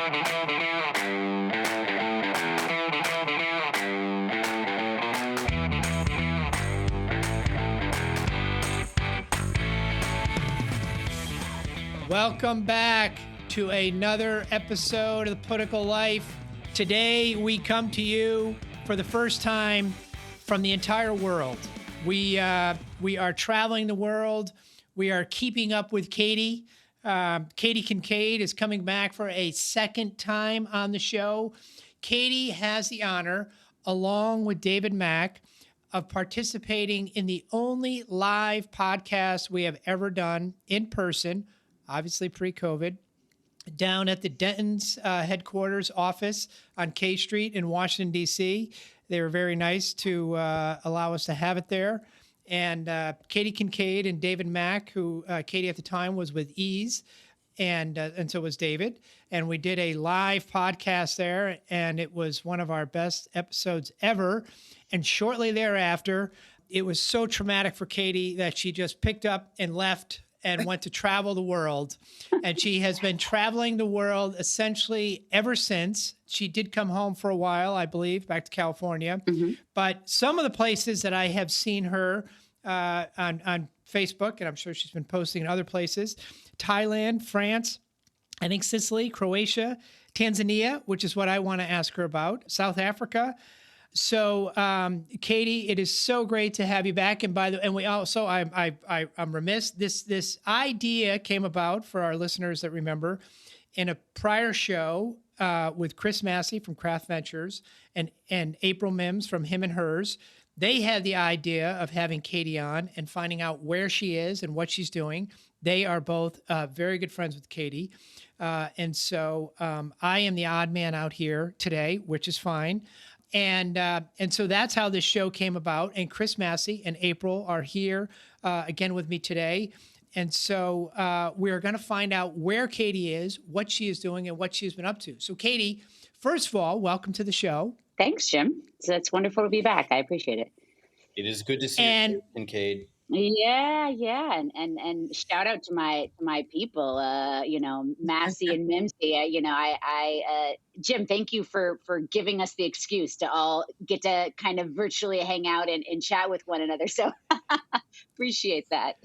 Welcome back to another episode of The Political Life. Today, we come to you for the first time from the entire world. We are traveling the world. We are keeping up with Katie. Katie Kincaid is coming back for a second time on the show. Katie has the honor, along with David Mack, of participating in the only live podcast we have ever done in person, obviously pre-COVID, down at the Denton's headquarters office on K Street in Washington, D.C. They were very nice to allow us to have it there. And Katie Kincaid and David Mack, who Katie at the time was with Ease, and so was David. And we did a live podcast there, and it was one of our best episodes ever. And shortly thereafter, it was so traumatic for Katie that she just picked up and left and went to travel the world. And she has been traveling the world essentially ever since. She did come home for a while, I believe, back to California. Mm-hmm. But some of the places that I have seen her on Facebook, and I'm sure she's been posting in other places, Thailand, France, I think Sicily, Croatia, Tanzania, which is what I want to ask her about, South Africa. So, Katie, it is so great to have you back. And we also, I'm remiss. This idea came about, for our listeners that remember, in a prior show with Chris Massey from Craft Ventures and April Mims from Him and Hers. They had the idea of having Katie on and finding out where she is and what she's doing. They are both very good friends with Katie. And so I am the odd man out here today, which is fine. And so that's how this show came about. And Chris Massey and April are here again with me today. And so we're going to find out where Katie is, what she is doing, and what she's been up to. So Katie, first of all, welcome to the show. Thanks, Jim. It's wonderful to be back. I appreciate it. It is good to see you, Kincaid. Yeah, and shout out to my people, Massey and Mimsy. Jim, thank you for giving us the excuse to all get to kind of virtually hang out and chat with one another. So appreciate that.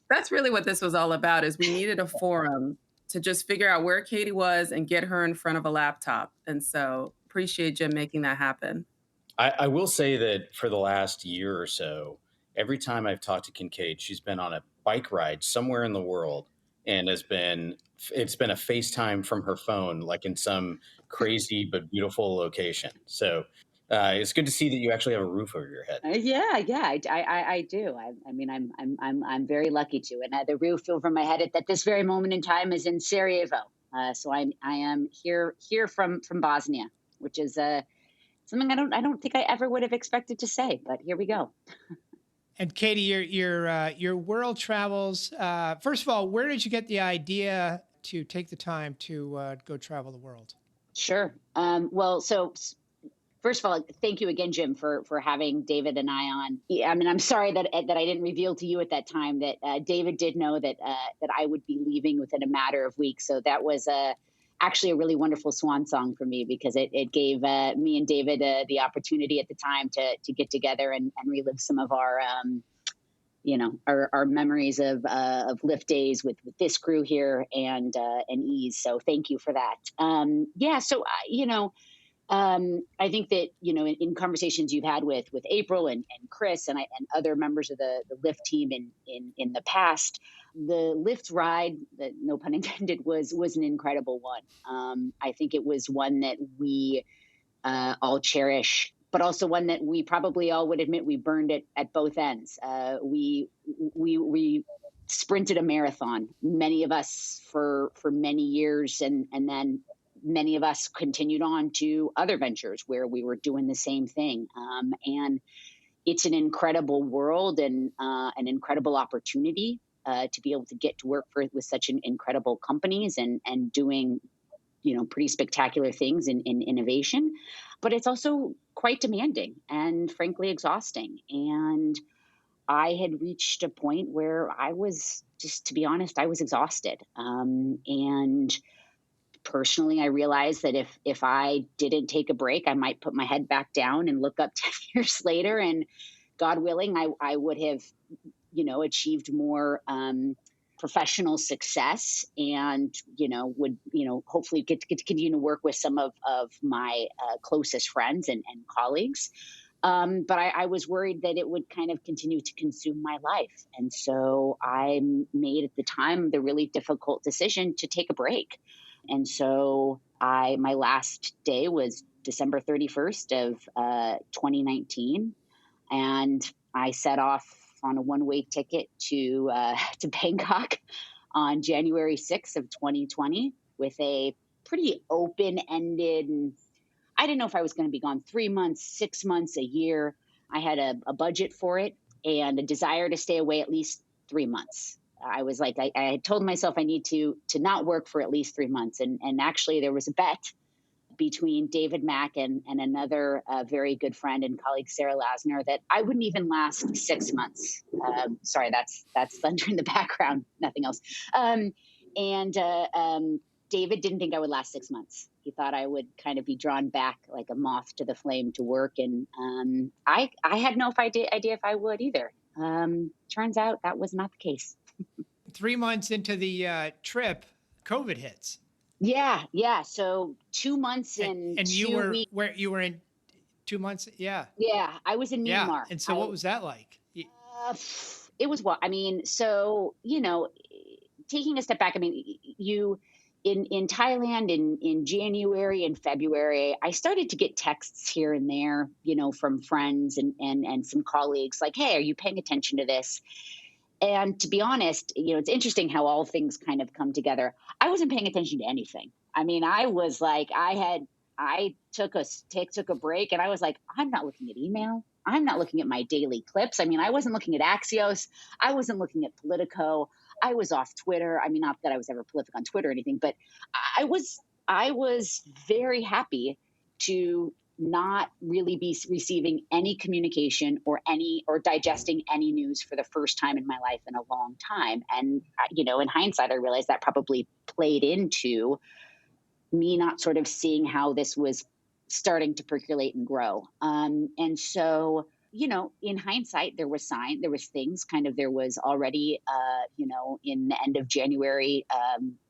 That's really what this was all about. Is we needed a forum to just figure out where Katie was and get her in front of a laptop. And so appreciate Jim making that happen. I will say that for the last year or so, every time I've talked to Kincaid, she's been on a bike ride somewhere in the world and it's been a FaceTime from her phone, like in some crazy but beautiful location. So it's good to see that you actually have a roof over your head. I do. I'm very lucky to. And the roof over my head at this very moment in time is in Sarajevo. So I am here from Bosnia, which is something I don't think I ever would have expected to say, but here we go. And Katie, your world travels. First of all, where did you get the idea to take the time to go travel the world? Sure. So first of all, thank you again, Jim, for having David and I on. I mean, I'm sorry that I didn't reveal to you at that time that David did know that I would be leaving within a matter of weeks. So that was actually a really wonderful swan song for me because it gave me and David the opportunity at the time to get together and relive some of our memories of Lyft days with this crew here and Ease. So thank you for that. I think that, in conversations you've had with April and Chris and other members of the Lyft team in the past, the Lyft ride, no pun intended, was an incredible one. I think it was one that we all cherish, but also one that we probably all would admit we burned it at both ends. We sprinted a marathon, many of us for many years, and then many of us continued on to other ventures where we were doing the same thing. And it's an incredible world and an incredible opportunity to be able to get to work with such incredible companies and doing, pretty spectacular things in innovation. But it's also quite demanding and frankly exhausting. And I had reached a point where I was, just to be honest, I was exhausted. And personally, I realized that if I didn't take a break, I might put my head back down and look up 10 years later, and God willing, I would have, achieved more professional success, and would hopefully get to continue to work with some of my closest friends and colleagues. But I was worried that it would kind of continue to consume my life, and so I made at the time the really difficult decision to take a break. And so my last day was December 31st of 2019, and I set off on a one-way ticket to Bangkok on January 6th of 2020 with a pretty open-ended, and I didn't know if I was going to be gone 3 months, 6 months, a year. I had a budget for it and a desire to stay away at least 3 months. I was like, I had told myself I need to not work for at least 3 months. And actually there was a bet between David Mack and another very good friend and colleague, Sarah Lasner, that I wouldn't even last 6 months. Sorry, that's thunder in the background, nothing else. David didn't think I would last 6 months. He thought I would kind of be drawn back like a moth to the flame to work. And I had no idea if I would either. Turns out that was not the case. 3 months into the trip, COVID hits. Yeah. So 2 months and 2 you were weeks. where you were in 2 months. Yeah. Yeah, I was in Myanmar. Yeah. And so what was that like? It was what? I mean, so, taking a step back, I mean, in Thailand in January and February, I started to get texts here and there, from friends and some colleagues like, hey, are you paying attention to this? And to be honest, it's interesting how all things kind of come together. I wasn't paying attention to anything. I mean, I was like, I took a break, and I was like, I'm not looking at email. I'm not looking at my daily clips. I mean, I wasn't looking at Axios. I wasn't looking at Politico. I was off Twitter. I mean, not that I was ever prolific on Twitter or anything, but I was very happy to not really be receiving any communication or digesting any news for the first time in my life in a long time. And, in hindsight, I realized that probably played into me not sort of seeing how this was starting to percolate and grow. And so, in hindsight, there was things kind of, there was already, in the end of January,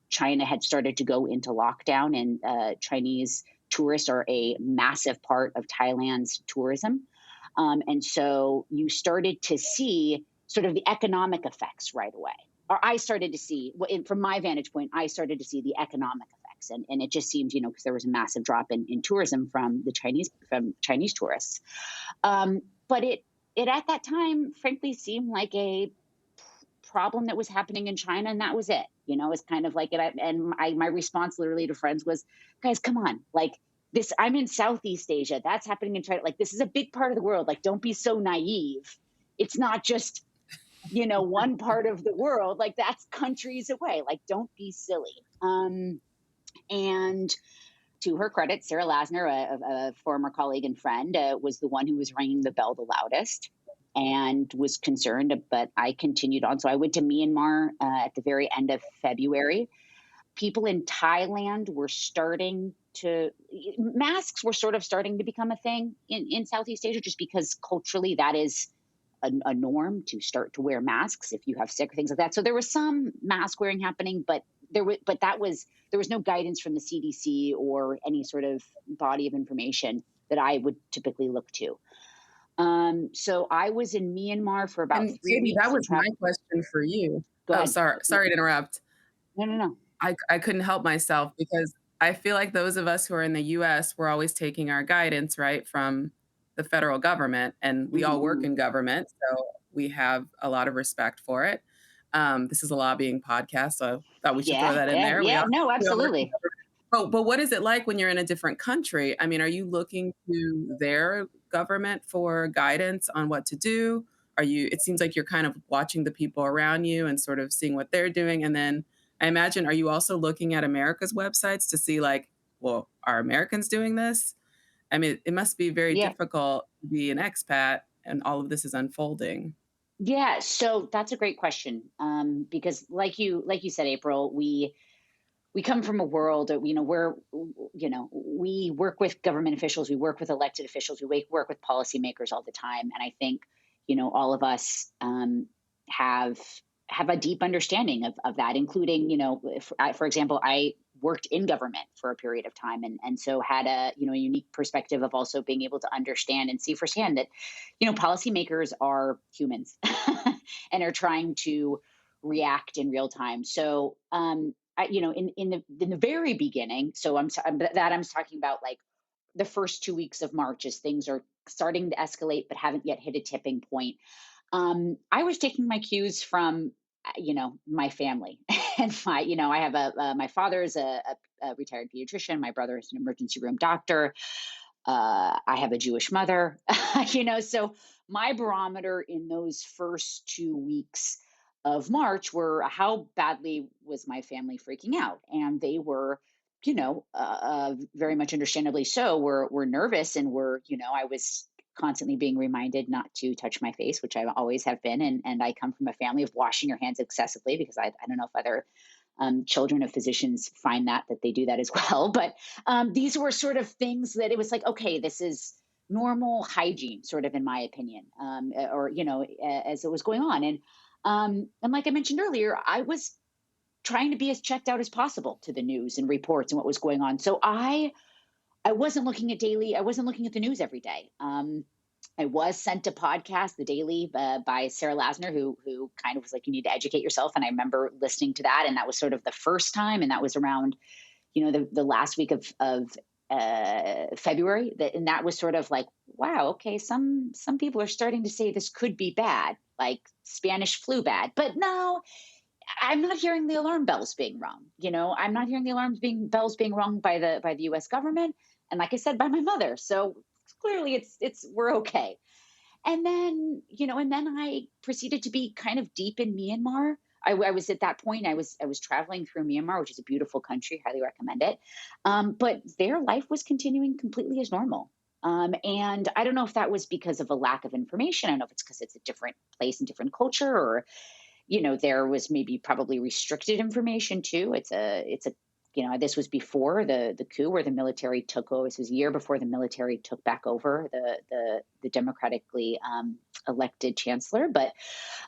China had started to go into lockdown, and Chinese tourists are a massive part of Thailand's tourism. And so you started to see sort of the economic effects right away. Or I started to see, from my vantage point, I started to see the economic effects. And it just seemed, because there was a massive drop in tourism from Chinese tourists. But it at that time, frankly, seemed like a problem that was happening in China, and that was it. It's kind of like it. And my response literally to friends was, guys, come on, like this. I'm in Southeast Asia. That's happening in China. Like, this is a big part of the world. Like, don't be so naive. It's not just one part of the world. Like, that's countries away. Like, don't be silly. And to her credit, Sarah Lasner, a former colleague and friend, was the one who was ringing the bell the loudest and was concerned, but I continued on. So I went to Myanmar at the very end of February. People in Thailand were masks were sort of starting to become a thing in Southeast Asia, just because culturally that is a norm to start to wear masks if you have sick or things like that. So there was some mask wearing happening, but there was no guidance from the CDC or any sort of body of information that I would typically look to. So I was in Myanmar for about 3 Katie, weeks. that was my question for you. Go ahead. Sorry to interrupt. No. I couldn't help myself, because I feel like those of us who are in the US, we're always taking our guidance, right, from the federal government, and we all work in government, so we have a lot of respect for it. This is a lobbying podcast, so I thought we should throw that in there. No, absolutely. But what is it like when you're in a different country? I mean, are you looking to their government for guidance on what to do? It seems like you're kind of watching the people around you and sort of seeing what they're doing. And then I imagine, are you also looking at America's websites to see, like, well, are Americans doing this? I mean, it must be very difficult to be an expat and all of this is unfolding. Yeah, so that's a great question, because like you said, April, we we come from a world, where, we work with government officials, we work with elected officials, we work with policymakers all the time. And I think, all of us have a deep understanding of that, including, for example, I worked in government for a period of time, and so had a unique perspective of also being able to understand and see firsthand that policymakers are humans and are trying to react in real time. So in the very beginning, so I'm talking about like the first 2 weeks of March, as things are starting to escalate but haven't yet hit a tipping point. I was taking my cues from, my family and I have my father is a retired pediatrician. My brother is an emergency room doctor. I have a Jewish mother, so my barometer in those first 2 weeks of March were how badly was my family freaking out. And they were, very much understandably so, were nervous and I was constantly being reminded not to touch my face, which I always have been. And I come from a family of washing your hands excessively, because I don't know if other children of physicians find that they do that as well. But these were sort of things that it was like, okay, this is normal hygiene, sort of, in my opinion, as it was going on. And like I mentioned earlier, I was trying to be as checked out as possible to the news and reports and what was going on. So I wasn't looking at the news every day. I was sent a podcast, The Daily, by Sarah Lasner, who kind of was like, you need to educate yourself. And I remember listening to that. And that was sort of the first time. And that was around, the last week of February. And that was sort of like, wow, okay, some people are starting to say this could be bad, like Spanish flu bad. But no, I'm not hearing the alarm bells being rung. I'm not hearing the bells being rung by the U.S. government. And like I said, by my mother. So clearly we're okay. And then, I proceeded to be kind of deep in Myanmar. I was at that point, I was traveling through Myanmar, which is a beautiful country, highly recommend it. But their life was continuing completely as normal. And I don't know if that was because of a lack of information. I don't know if it's because it's a different place and different culture, or, there was maybe probably restricted information too. This was before the coup, where the military took over. This was a year before the military took back over the democratically elected chancellor. But,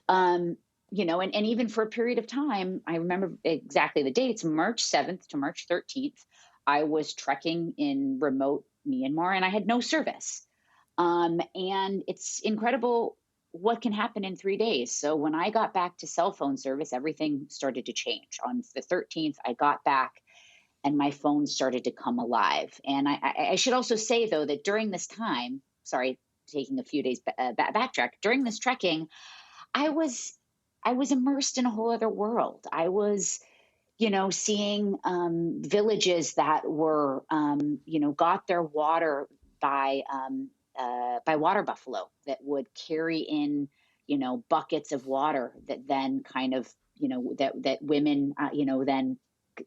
and even for a period of time, I remember exactly the dates, March 7th to March 13th, I was trekking in remote Myanmar and I had no service. And it's incredible what can happen in 3 days. So when I got back to cell phone service, everything started to change. On the 13th, I got back and my phone started to come alive. And I should also say, though, that during this time, sorry, taking a few days backtrack, during this trekking, I was immersed in a whole other world. I was, seeing villages that were, got their water by water buffalo that would carry in, buckets of water that then kind of, that women, then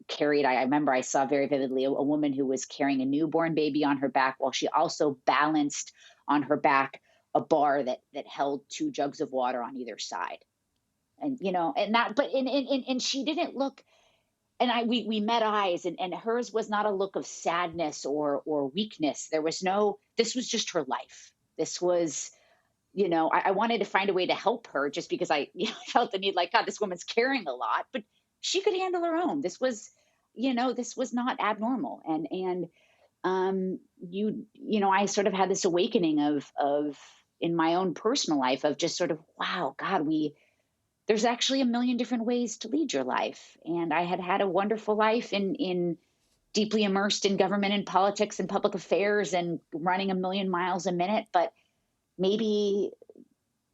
carried. I remember I saw very vividly a woman who was carrying a newborn baby on her back while she also balanced on her back a bar that held 2 jugs of water on either side. And, and she didn't look, and we met eyes, and hers was not a look of sadness or weakness. This was just her life. This was, I wanted to find a way to help her, just because I felt the need, like, God, this woman's carrying a lot, but she could handle her own. This was not abnormal. And I sort of had this awakening of in my own personal life of just sort of, wow, God, there's actually a million different ways to lead your life. And I had a wonderful life in deeply immersed in government and politics and public affairs and running a million miles a minute, but maybe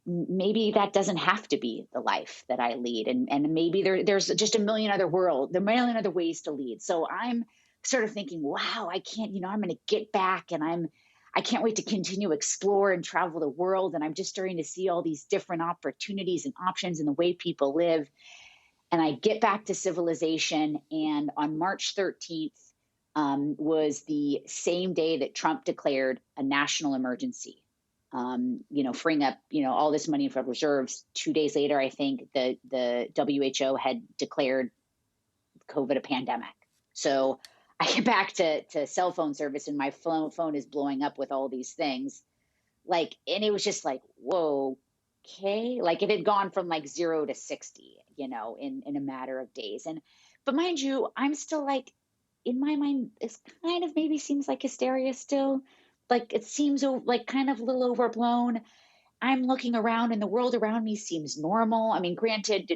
that doesn't have to be the life that I lead. And maybe there's just a million other ways to lead. So I'm sort of thinking, wow, I can't, I'm going to get back, and I can't wait to continue to explore and travel the world. And I'm just starting to see all these different opportunities and options in the way people live. And I get back to civilization. And on March 13th was the same day that Trump declared a national emergency. Freeing up, all this money in Federal Reserves. 2 days later, I think the WHO had declared COVID a pandemic. So I get back to cell phone service and my phone is blowing up with all these things. Like, and it was just like, whoa, okay. Like it had gone from like 0 to 60, in a matter of days. But mind you, I'm still like, in my mind, it's kind of maybe seems like hysteria still. Like it seems like kind of a little overblown. I'm looking around and the world around me seems normal. I mean, granted,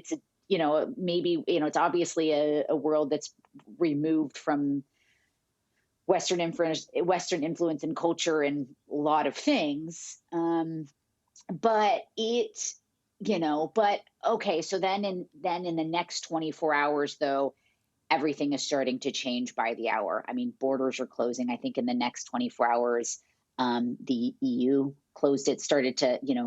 maybe, it's obviously a world that's removed from Western influence and culture and a lot of things. But but okay. So then in the next 24 hours, though, everything is starting to change by the hour. I mean, borders are closing. I think in the next 24 hours, the EU closed it,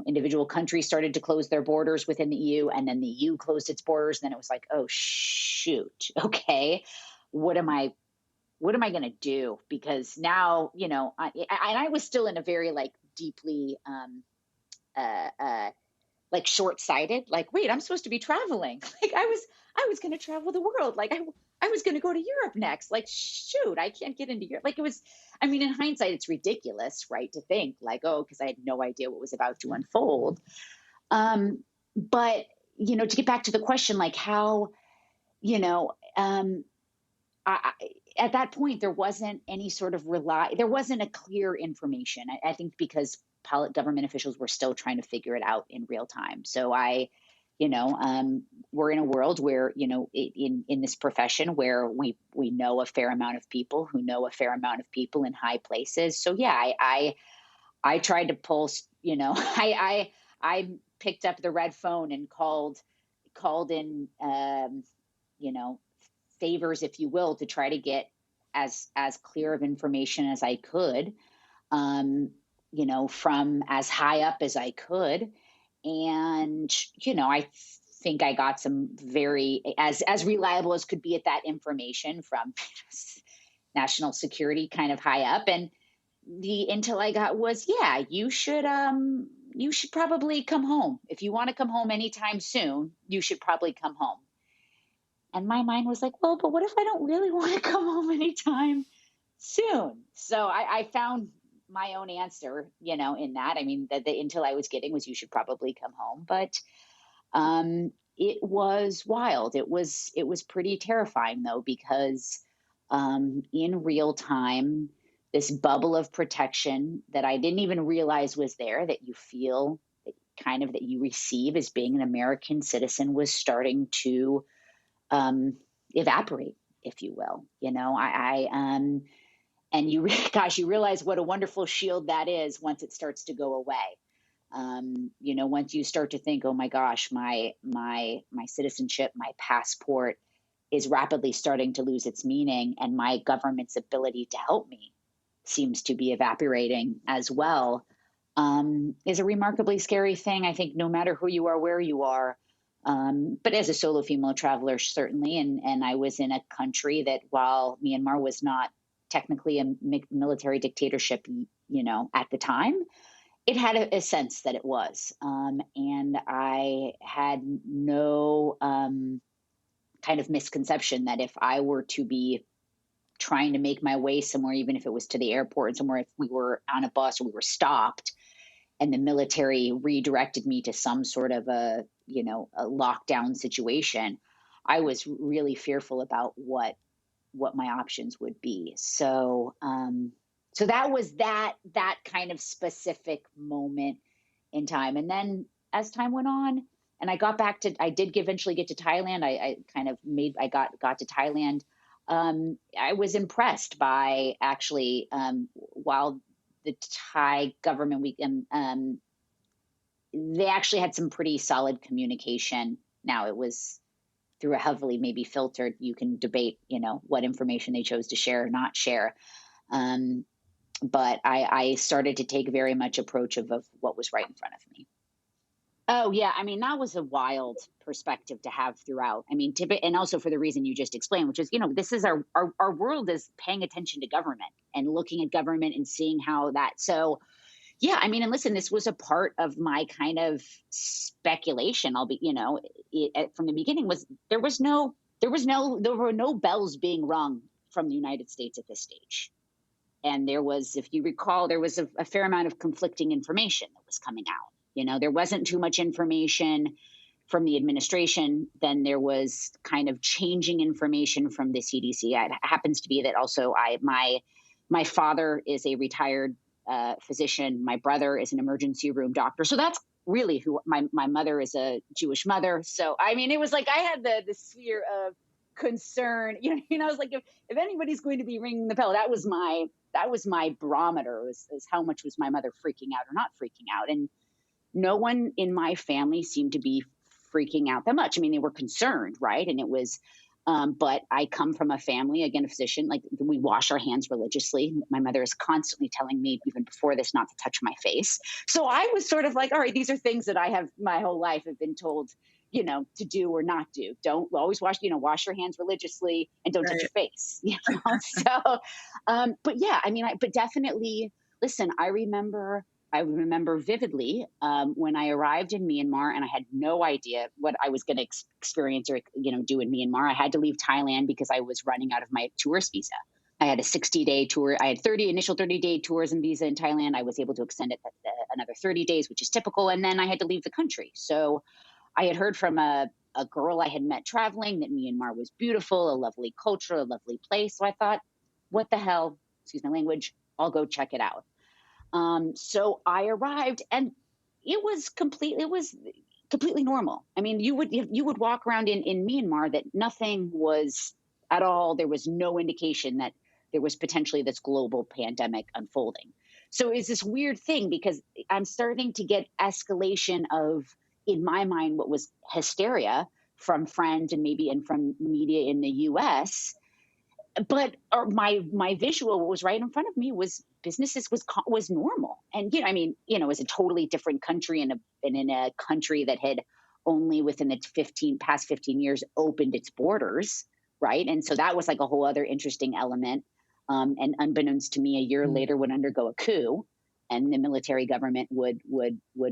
individual countries started to close their borders within the EU, and then the EU closed its borders. And then it was like, oh, shoot. Okay. What am I going to do? Because now, I was still in a very like deeply, like short-sighted, like, wait, I'm supposed to be traveling. Like I was going to travel the world. Like I was going to go to Europe next. Like, shoot, I can't get into Europe. Like it was, I mean, in hindsight, it's ridiculous, right? To think like, oh, because I had no idea what was about to unfold. But, to get back to the question, like how, at that point, there wasn't any sort of there wasn't a clear information. I think because government officials were still trying to figure it out in real time. So we're in a world where, in this profession where we know a fair amount of people who know a fair amount of people in high places. So yeah, I tried to pull, I picked up the red phone and called in, favors, if you will, to try to get as clear of information as I could, from as high up as I could. And, I think I got some very, as reliable as could be at that information from national security kind of high up. And the intel I got was, yeah, you should probably come home. If you want to come home anytime soon, you should probably come home. And my mind was like, well, but what if I don't really want to come home anytime soon? So I found my own answer, in that. I mean, the intel I was getting was you should probably come home. But it was wild. It was pretty terrifying, though, because in real time, this bubble of protection that I didn't even realize was there, that you feel that you receive as being an American citizen, was starting to evaporate, if you will. And you realize what a wonderful shield that is once it starts to go away. Once you start to think, oh my gosh, my citizenship, my passport is rapidly starting to lose its meaning, and my government's ability to help me seems to be evaporating as well, is a remarkably scary thing. I think no matter who you are, where you are, but as a solo female traveler, certainly, and I was in a country that, while Myanmar was not technically a military dictatorship, at the time, it had a sense that it was. And I had no kind of misconception that if I were to be trying to make my way somewhere, even if it was to the airport and somewhere, if we were on a bus or we were stopped and the military redirected me to some sort of a lockdown situation, I was really fearful about what my options would be. So, so that was that kind of specific moment in time. And then as time went on and I did eventually get to Thailand. I got to Thailand. I was impressed by actually, while the Thai government, they actually had some pretty solid communication. Now, it was through a heavily maybe filtered, you can debate, what information they chose to share or not share. But I started to take very much approach of what was right in front of me. Oh, yeah. I mean, that was a wild perspective to have throughout. I mean, and also for the reason you just explained, which is, this is our world is paying attention to government and looking at government and seeing how that. So, yeah, I mean, and listen, this was a part of my kind of speculation. From the beginning, there were no bells being rung from the United States at this stage. And there was, if you recall, there was a fair amount of conflicting information that was coming out. There wasn't too much information from the administration. Then there was kind of changing information from the CDC. It happens to be that also my father is a retired physician. My brother is an emergency room doctor. So that's really who my mother is, a Jewish mother. So, I mean, it was like I had the sphere of concern. I was like, if anybody's going to be ringing the bell, that was my barometer, was how much was my mother freaking out or not freaking out. And no one in my family seemed to be freaking out that much. I mean, they were concerned, right? And it was, but I come from a family, again, a physician, like we wash our hands religiously. My mother is constantly telling me, even before this, not to touch my face. So I was sort of like, all right, these are things that I have my whole life have been told, to do or not do. Don't always wash your hands religiously and don't touch your face. So, but yeah, I mean, but definitely, listen, I remember vividly when I arrived in Myanmar, and I had no idea what I was going to experience or do in Myanmar. I had to leave Thailand because I was running out of my tourist visa. I had a 60-day tour. I had initial 30-day tourism visa in Thailand. I was able to extend it another 30 days, which is typical. And then I had to leave the country. So I had heard from a girl I had met traveling that Myanmar was beautiful, a lovely culture, a lovely place. So I thought, what the hell, excuse my language, I'll go check it out. So I arrived, and it was completely normal. I mean, you would walk around in Myanmar that nothing was at all. There was no indication that there was potentially this global pandemic unfolding. So it's this weird thing, because I'm starting to get escalation of, in my mind, what was hysteria from friends and from media in the U.S. But my visual, what was right in front of me, was businesses was normal. And it was a totally different country, and in a country that had only within the past 15 years opened its borders, right? And so that was like a whole other interesting element. And unbeknownst to me, a year later would undergo a coup, and the military government would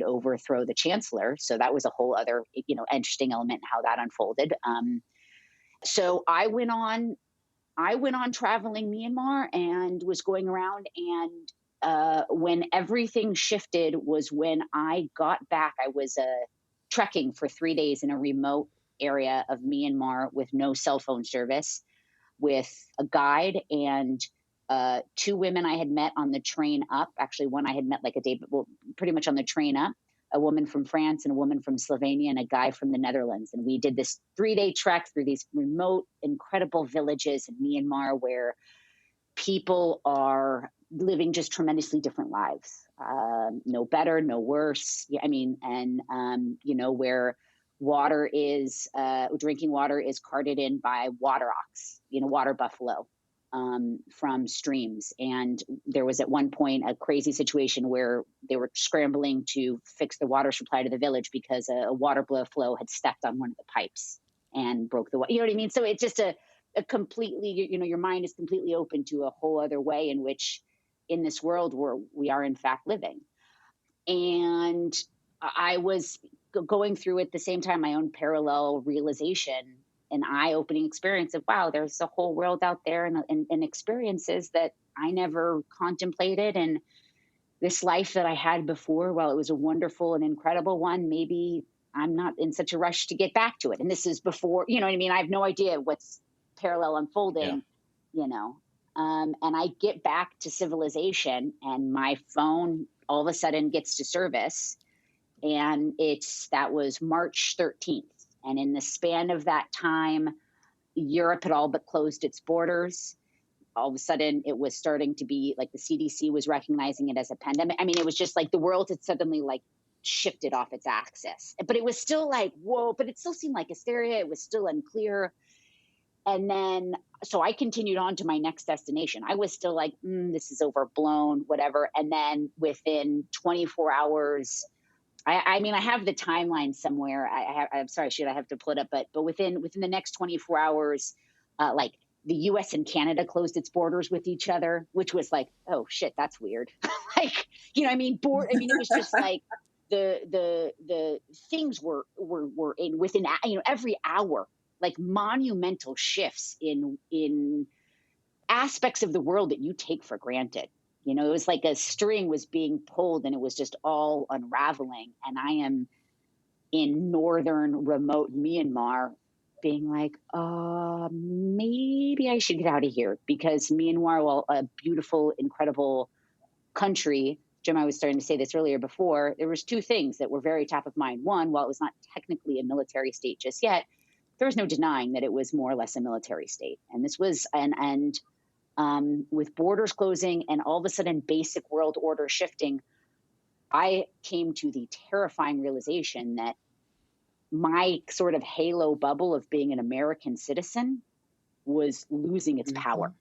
overthrow the chancellor. So that was a whole other interesting element in how that unfolded. So I went on traveling Myanmar and was going around, and when everything shifted was when I got back. I was trekking for 3 days in a remote area of Myanmar with no cell phone service, with a guide and 2 women I had met on the train up. Actually, one I had met like a day, well, pretty much on the train up, a woman from France and a woman from Slovenia and a guy from the Netherlands. And we did this 3-day trek through these remote, incredible villages in Myanmar where people are living just tremendously different lives. No better, no worse. I mean, and, where drinking water is carted in by water ox, water buffalo. From streams. And there was at one point a crazy situation where they were scrambling to fix the water supply to the village because a water flow had stepped on one of the pipes and broke the water. You know what I mean? So it's just a completely, your mind is completely open to a whole other way in which, in this world where we are in fact living. And I was going through at the same time my own parallel realization, an eye-opening experience of, wow, there's a whole world out there and experiences that I never contemplated. And this life that I had before, while it was a wonderful and incredible one, maybe I'm not in such a rush to get back to it. And this is before, you know what I mean? I have no idea what's parallel unfolding, and I get back to civilization, and my phone all of a sudden gets to service. And that was March 13th. And in the span of that time, Europe had all but closed its borders. All of a sudden, it was starting to be like the CDC was recognizing it as a pandemic. I mean, it was just like the world had suddenly like shifted off its axis. But it was still like, whoa, but it still seemed like hysteria. It was still unclear. And then, so I continued on to my next destination. I was still like, this is overblown, whatever. And then within 24 hours, I mean, I have the timeline somewhere. I'm sorry, I have to pull it up. But within the next 24 hours, like the U.S. and Canada closed its borders with each other, which was like, oh shit, that's weird. Like, I mean, it was just like the things were in within every hour, like monumental shifts in aspects of the world that you take for granted. You know, it was like a string was being pulled and it was just all unraveling. And I am in northern remote Myanmar being like, maybe I should get out of here, because Myanmar, while a beautiful, incredible country, Jim, I was starting to say this earlier before, there was two things that were very top of mind. One, while it was not technically a military state just yet, there was no denying that it was more or less a military state. And this was, with borders closing and all of a sudden basic world order shifting, I came to the terrifying realization that my sort of halo bubble of being an American citizen was losing its power.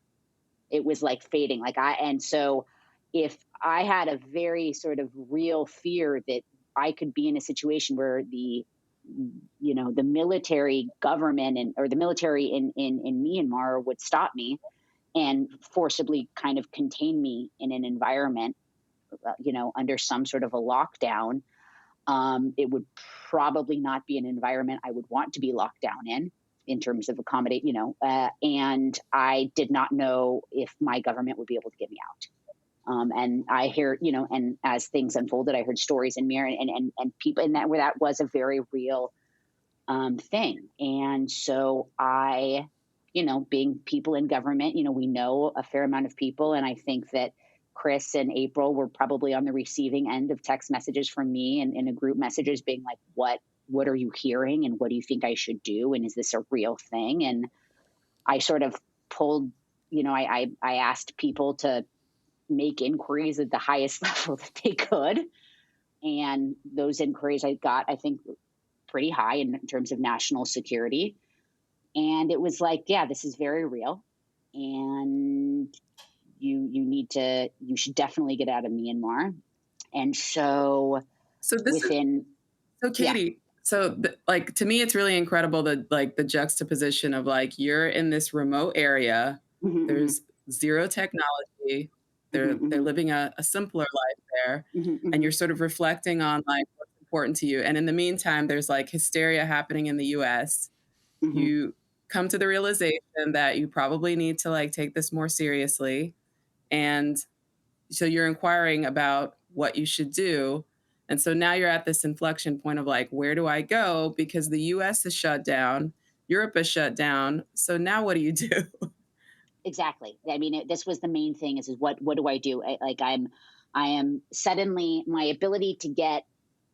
It was like fading. And so if I had a very sort of real fear that I could be in a situation where the military government or the military in Myanmar would stop me and forcibly kind of contain me in an environment, under some sort of a lockdown, it would probably not be an environment I would want to be locked down in terms of accommodate, and I did not know if my government would be able to get me out. And I hear, and as things unfolded, I heard stories in Mir and people in that where that was a very real thing. And so I, being people in government, we know a fair amount of people. And I think that Chris and April were probably on the receiving end of text messages from me and in a group messages being like, what are you hearing? And what do you think I should do? And is this a real thing? And I sort of pulled, I asked people to make inquiries at the highest level that they could. And those inquiries I got, I think, pretty high in terms of national security. And it was like, yeah, this is very real. And you should definitely get out of Myanmar. And so Katie, yeah. So to me, it's really incredible that the juxtaposition of you're in this remote area, there's zero technology, they're living a simpler life there, and you're sort of reflecting on what's important to you. And in the meantime, there's hysteria happening in the US. You come to the realization that you probably need to take this more seriously. And so you're inquiring about what you should do. And so now you're at this inflection point of where do I go? Because the US is shut down, Europe is shut down. So now what do you do? Exactly. I mean, this was the main thing is what do I do? I am suddenly, my ability to get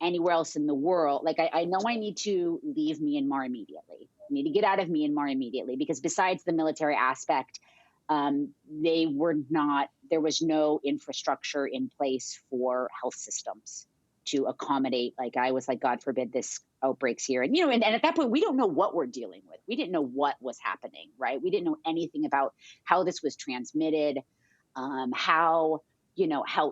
anywhere else in the world. I know I need to leave Myanmar immediately. I need to get out of Myanmar immediately, because besides the military aspect, there was no infrastructure in place for health systems to accommodate. I was like, God forbid this outbreaks here. And, and at that point, we don't know what we're dealing with. We didn't know what was happening, right? We didn't know anything about how this was transmitted, how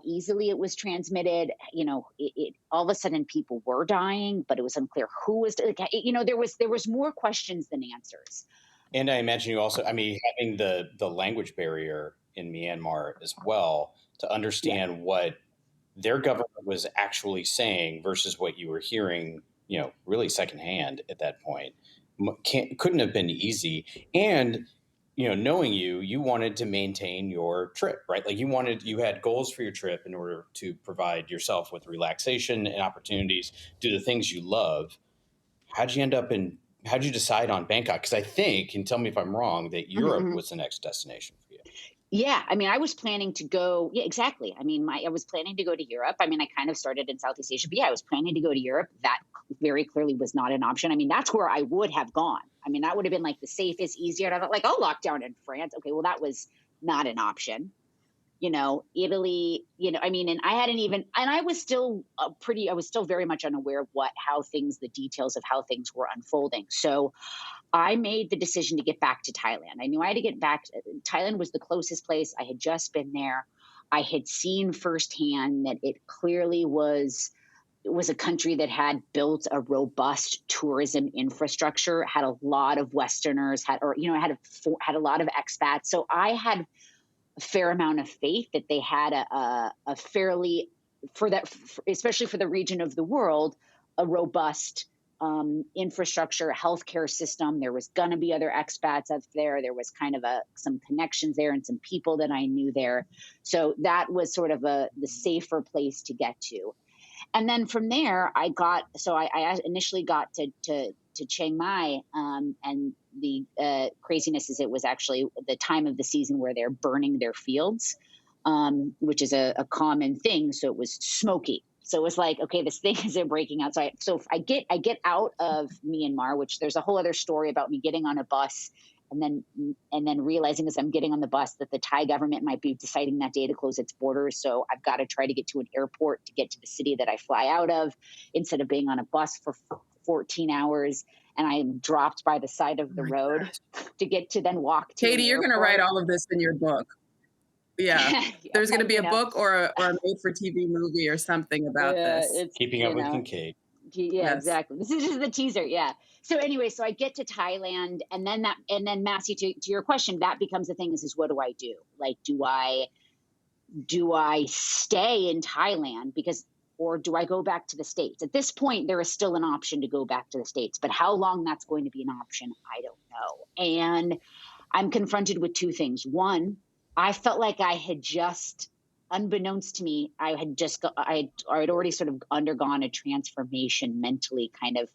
easily it was transmitted. It all of a sudden people were dying, but it was unclear who was, there was more questions than answers. And I imagine you also, having the language barrier in Myanmar as well, to understand what their government was actually saying versus what you were hearing, really secondhand at that point, couldn't have been easy. And, knowing you wanted to maintain your trip, right? You had goals for your trip in order to provide yourself with relaxation and opportunities, do the things you love. How'd you decide on Bangkok? Because I think, and tell me if I'm wrong, that Europe was the next destination for you. Yeah. I was planning to go. Yeah, exactly. I was planning to go to Europe. I kind of started in Southeast Asia, but yeah, I was planning to go to Europe. That very clearly was not an option. That's where I would have gone. That would have been the safest, easier. I thought I'll lock down in France. Okay. Well, that was not an option. Italy, and I hadn't even, and I was still I was still very much unaware of the details of how things were unfolding. So I made the decision to get back to Thailand. I knew I had to get back. Thailand was the closest place. I had just been there. I had seen firsthand that it clearly was a country that had built a robust tourism infrastructure, had a lot of Westerners, had a lot of expats. So I had a fair amount of faith that they had a fairly, especially for the region of the world, a robust infrastructure, healthcare system. There was going to be other expats up there. There was kind of some connections there and some people that I knew there. So that was sort of the safer place to get to. And then from there, I initially got to Chiang Mai, and the craziness is it was actually the time of the season where they're burning their fields, which is a common thing. So it was smoky. So it was like, okay, this thing is breaking out. So I get out of Myanmar, which there's a whole other story about me getting on a bus and then realizing as I'm getting on the bus that the Thai government might be deciding that day to close its borders. So I've got to try to get to an airport to get to the city that I fly out of instead of being on a bus for 14 hours. And I am dropped by the side of the road to get to then walk to Katie, you're going to write all of this in your book. Yeah. There's going to be a book or a made-for-TV movie or something about this. Keeping Up with Kincaid. Yeah, yes. Exactly. This is just the teaser. Yeah. So anyway, so I get to Thailand, and then Massey, to your question, that becomes the thing. Is what do I do? Like, do I stay in Thailand or do I go back to the States? At this point, there is still an option to go back to the States, but how long that's going to be an option, I don't know. And I'm confronted with two things. One, I felt like I had just, unbeknownst to me, I had already sort of undergone a transformation mentally, kind of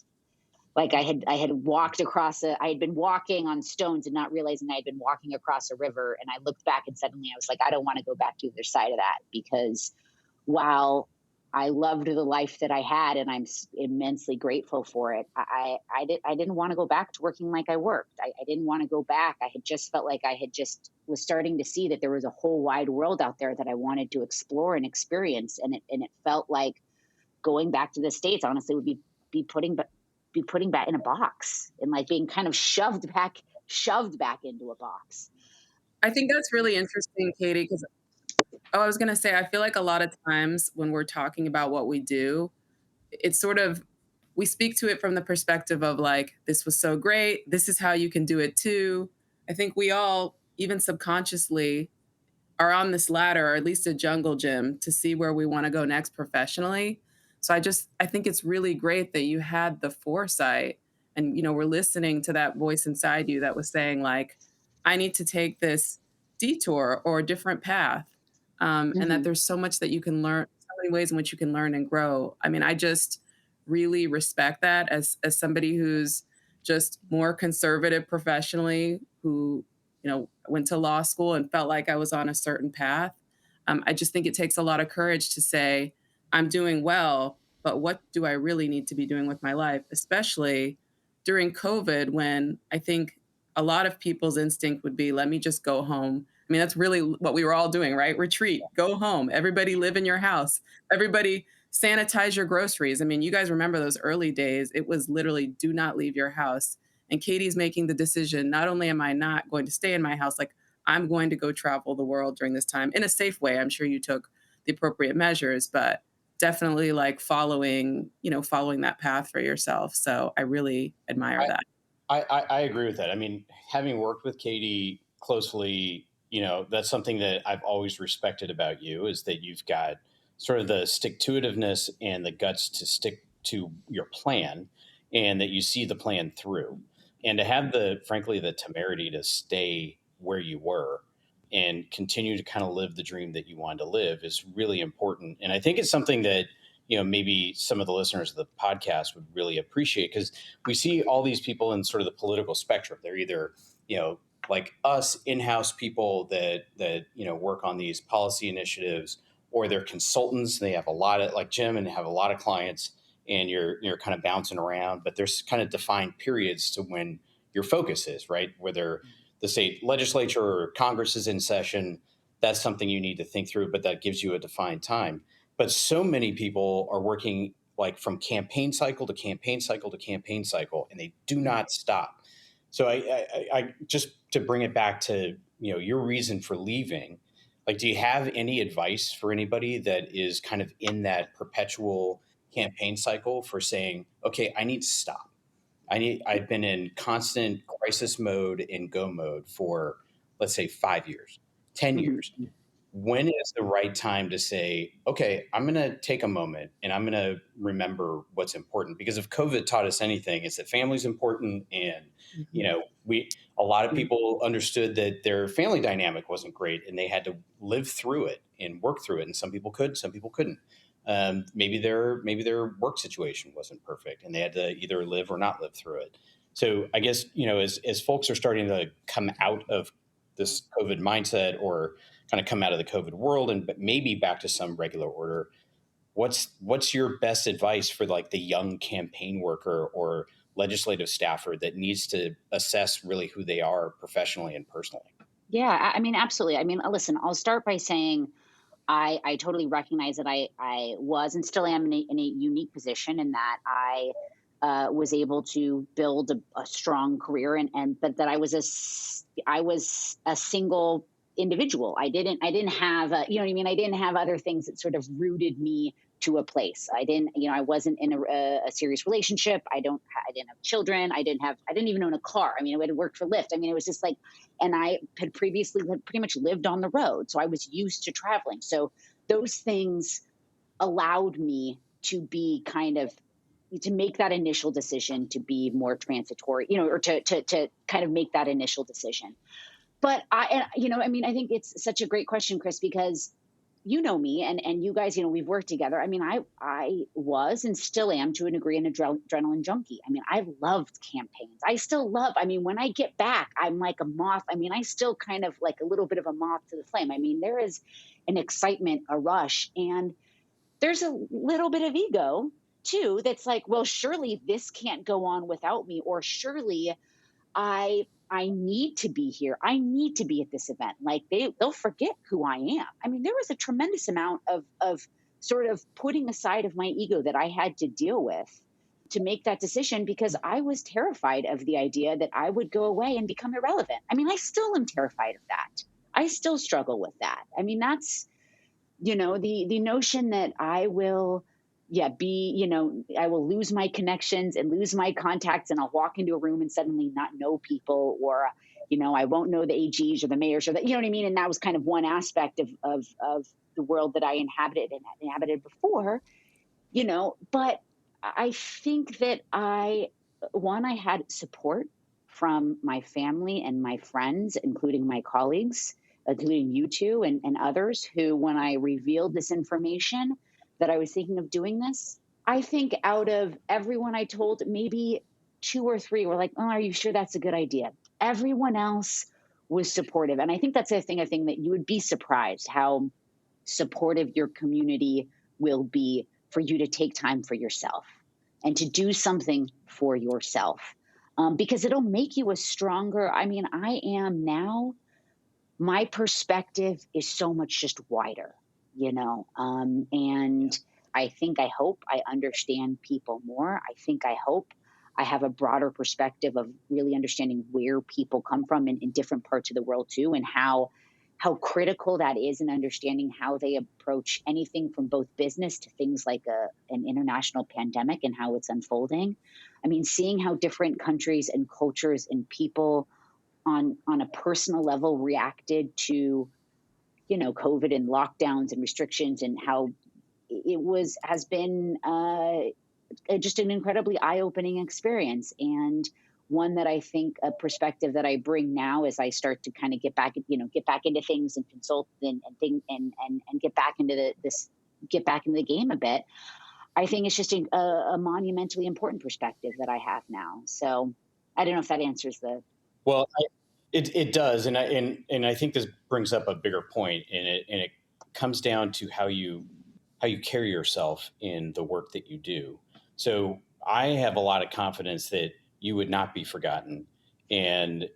like I had walked across I had been walking on stones and not realizing I had been walking across a river. And I looked back and suddenly I was like, I don't want to go back to the other side of that, because while I loved the life that I had and I'm immensely grateful for it, I didn't want to go back to working like I worked. I didn't want to go back. I had just felt like I had just was starting to see that there was a whole wide world out there that I wanted to explore and experience. And it felt like going back to the States, honestly, would be putting back in a box and like being kind of shoved back into a box. I think that's really interesting, Katie, because I was going to say, I feel like a lot of times when we're talking about what we do, it's sort of, we speak to it from the perspective of like, this was so great. This is how you can do it too. I think we all, even subconsciously, are on this ladder, or at least a jungle gym, to see where we want to go next professionally. So I think it's really great that you had the foresight and, we're listening to that voice inside you that was saying like, I need to take this detour or a different path. And that there's so much that you can learn, so many ways in which you can learn and grow. I mean, I just really respect that as somebody who's just more conservative professionally, who, went to law school and felt like I was on a certain path. I just think it takes a lot of courage to say, I'm doing well, but what do I really need to be doing with my life? Especially during COVID, when I think a lot of people's instinct would be, let me just go home. I mean, that's really what we were all doing, right? Retreat, go home. Everybody live in your house. Everybody sanitize your groceries. I mean, you guys remember those early days. It was literally do not leave your house. And Katie's making the decision, not only am I not going to stay in my house, like I'm going to go travel the world during this time in a safe way. I'm sure you took the appropriate measures, but definitely like following that path for yourself. So I really admire that. I agree with that. I mean, having worked with Katie closely, that's something that I've always respected about you, is that you've got sort of the stick-to-itiveness and the guts to stick to your plan, and that you see the plan through. And to have frankly, the temerity to stay where you were and continue to kind of live the dream that you wanted to live is really important. And I think it's something that, maybe some of the listeners of the podcast would really appreciate, because we see all these people in sort of the political spectrum. They're either, like us, in-house people that work on these policy initiatives, or they're consultants. They have a lot of, like Jim, and have a lot of clients, and you're kind of bouncing around, but there's kind of defined periods to when your focus is, right? Whether the state legislature or Congress is in session, that's something you need to think through, but that gives you a defined time. But so many people are working like from campaign cycle to campaign cycle to campaign cycle, and they do not stop. So I just to bring it back to, your reason for leaving, like, do you have any advice for anybody that is kind of in that perpetual campaign cycle for saying, okay, I need to stop. I've been in constant crisis mode and go mode for, let's say, 5 years, 10 years. when is the right time to say, okay, I'm going to take a moment and I'm going to remember what's important? Because if COVID taught us anything, it's that family's important. And, you Mhm. know, a lot of people understood that their family dynamic wasn't great and they had to live through it and work through it. And some people could, some people couldn't. Maybe their work situation wasn't perfect and they had to either live or not live through it. So I guess, as folks are starting to come out of this COVID mindset or kind of come out of the COVID world and but maybe back to some regular order, what's your best advice for like the young campaign worker or legislative staffer that needs to assess really who they are professionally and personally? Yeah, I mean, absolutely. I mean, listen, I'll start by saying I totally recognize that I was and still am in a unique position in that I was able to build a strong career but that I was a single individual. I didn't have you know what I mean. I didn't have other things that sort of rooted me to a place. I didn't, I wasn't in a serious relationship. I didn't have children. I didn't even own a car. I mean, I had worked for Lyft. I mean, it was just like, and I had previously pretty much lived on the road. So I was used to traveling. So those things allowed me to be to make that initial decision to be more transitory, or to kind of make that initial decision. But I mean, I think it's such a great question, Chris, because you know me and you guys, we've worked together. I mean, I was and still am to a degree an adrenaline junkie. I mean, I've loved campaigns. I still love, I mean, when I get back, I'm like a moth. I mean, I still kind of like a little bit of a moth to the flame. I mean, there is an excitement, a rush, and there's a little bit of ego too that's like, well, surely this can't go on without me, or surely I need to be here. I need to be at this event. Like they'll forget who I am. I mean, there was a tremendous amount of sort of putting aside of my ego that I had to deal with to make that decision, because I was terrified of the idea that I would go away and become irrelevant. I mean, I still am terrified of that. I still struggle with that. I mean, that's, the notion that I will, yeah, I will lose my connections and lose my contacts, and I'll walk into a room and suddenly not know people, or I won't know the AGs or the mayors, or you know what I mean. And that was kind of one aspect of the world that I inhabited before, But I think that I had support from my family and my friends, including my colleagues, including you two and others, who, when I revealed this information that I was thinking of doing this, I think out of everyone I told, maybe two or three were like, "Oh, are you sure that's a good idea?" Everyone else was supportive. And I think that's a thing that you would be surprised how supportive your community will be for you to take time for yourself and to do something for yourself, because it'll make you a stronger. I mean, I am now, my perspective is so much just wider, and I hope I understand people more. I hope I have a broader perspective of really understanding where people come from in different parts of the world too, and how critical that is in understanding how they approach anything from both business to things like an international pandemic and how it's unfolding. I mean, seeing how different countries and cultures and people on a personal level reacted to, COVID and lockdowns and restrictions, and how has been just an incredibly eye-opening experience, and one that I think a perspective that I bring now as I start to kind of get back into things and consult and get back into get back into the game a bit. I think it's just a monumentally important perspective that I have now. So I don't know if that answers the. Well, it does, and I think this brings up a bigger point, and it comes down to how you carry yourself in the work that you do. So I have a lot of confidence that you would not be forgotten, and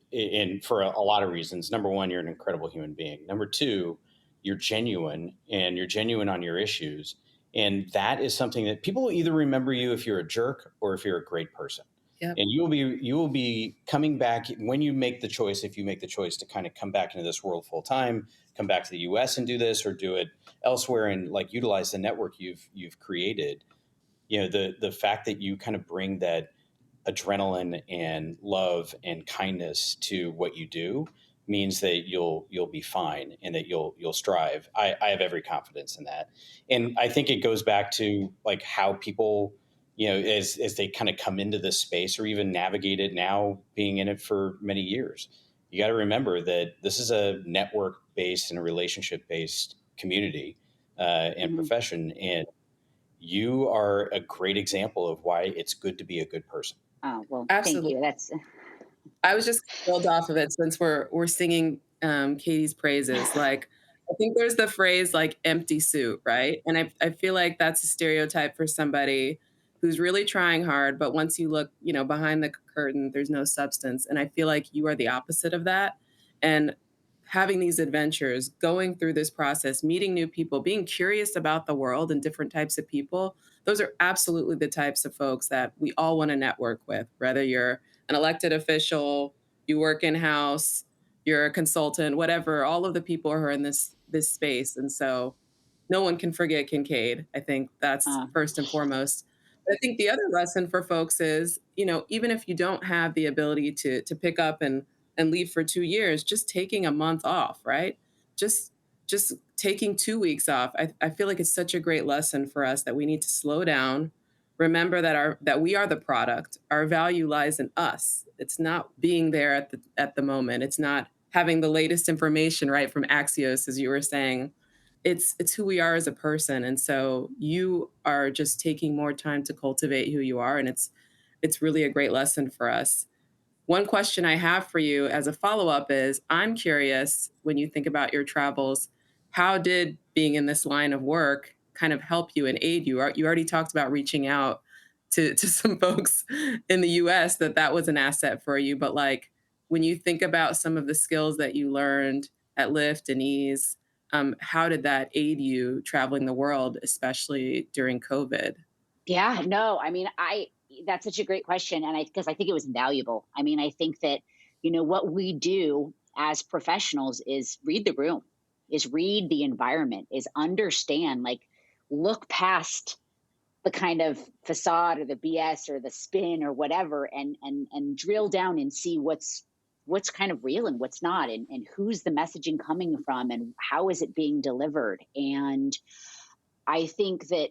for a lot of reasons. Number one, you're an incredible human being. Number two, you're genuine, and you're genuine on your issues, and that is something that people will either remember you if you're a jerk or if you're a great person. Yep. And you will be coming back when you make the choice. If you make the choice to kind of come back into this world full time, come back to the U.S. and do this, or do it elsewhere and like utilize the network you've created. The fact that you kind of bring that adrenaline and love and kindness to what you do, means that you'll be fine and that you'll strive. I have every confidence in that. And I think it goes back to like how people, as they kind of come into this space or even navigate it now, being in it for many years. You got to remember that this is a network based and a relationship based community and profession. And you are a great example of why it's good to be a good person. Oh, well, Absolutely. thank you. I was just gonna build off of it since we're singing Katie's praises. Like, I think there's the phrase like empty suit, right? And I feel like that's a stereotype for somebody who's really trying hard, but once you look, behind the curtain, there's no substance. And I feel like you are the opposite of that. And having these adventures, going through this process, meeting new people, being curious about the world and different types of people, those are absolutely the types of folks that we all want to network with, whether you're an elected official, you work in-house, you're a consultant, whatever, all of the people who are in this space. And so no one can forget Kincaid. I think that's first and foremost. But I think the other lesson for folks is, even if you don't have the ability to pick up and leave for 2 years, just taking a month off, right? Just taking 2 weeks off. I feel like it's such a great lesson for us that we need to slow down, remember that we are the product. Our value lies in us. It's not being there at the moment. It's not having the latest information, right, from Axios, as you were saying. It's who we are as a person. And so you are just taking more time to cultivate who you are. And it's really a great lesson for us. One question I have for you as a follow-up is, I'm curious, when you think about your travels, how did being in this line of work kind of help you and aid you? You already talked about reaching out to some folks in the US that was an asset for you. But like, when you think about some of the skills that you learned at Lyft and Ease, how did that aid you traveling the world, especially during COVID? Yeah, no, I mean, that's such a great question. And because I think it was invaluable. I mean, I think that, what we do as professionals is read the room, is read the environment, is understand, like, look past the kind of facade or the BS or the spin or whatever, and drill down and see what's kind of real and what's not, and who's the messaging coming from and how is it being delivered. And I think that,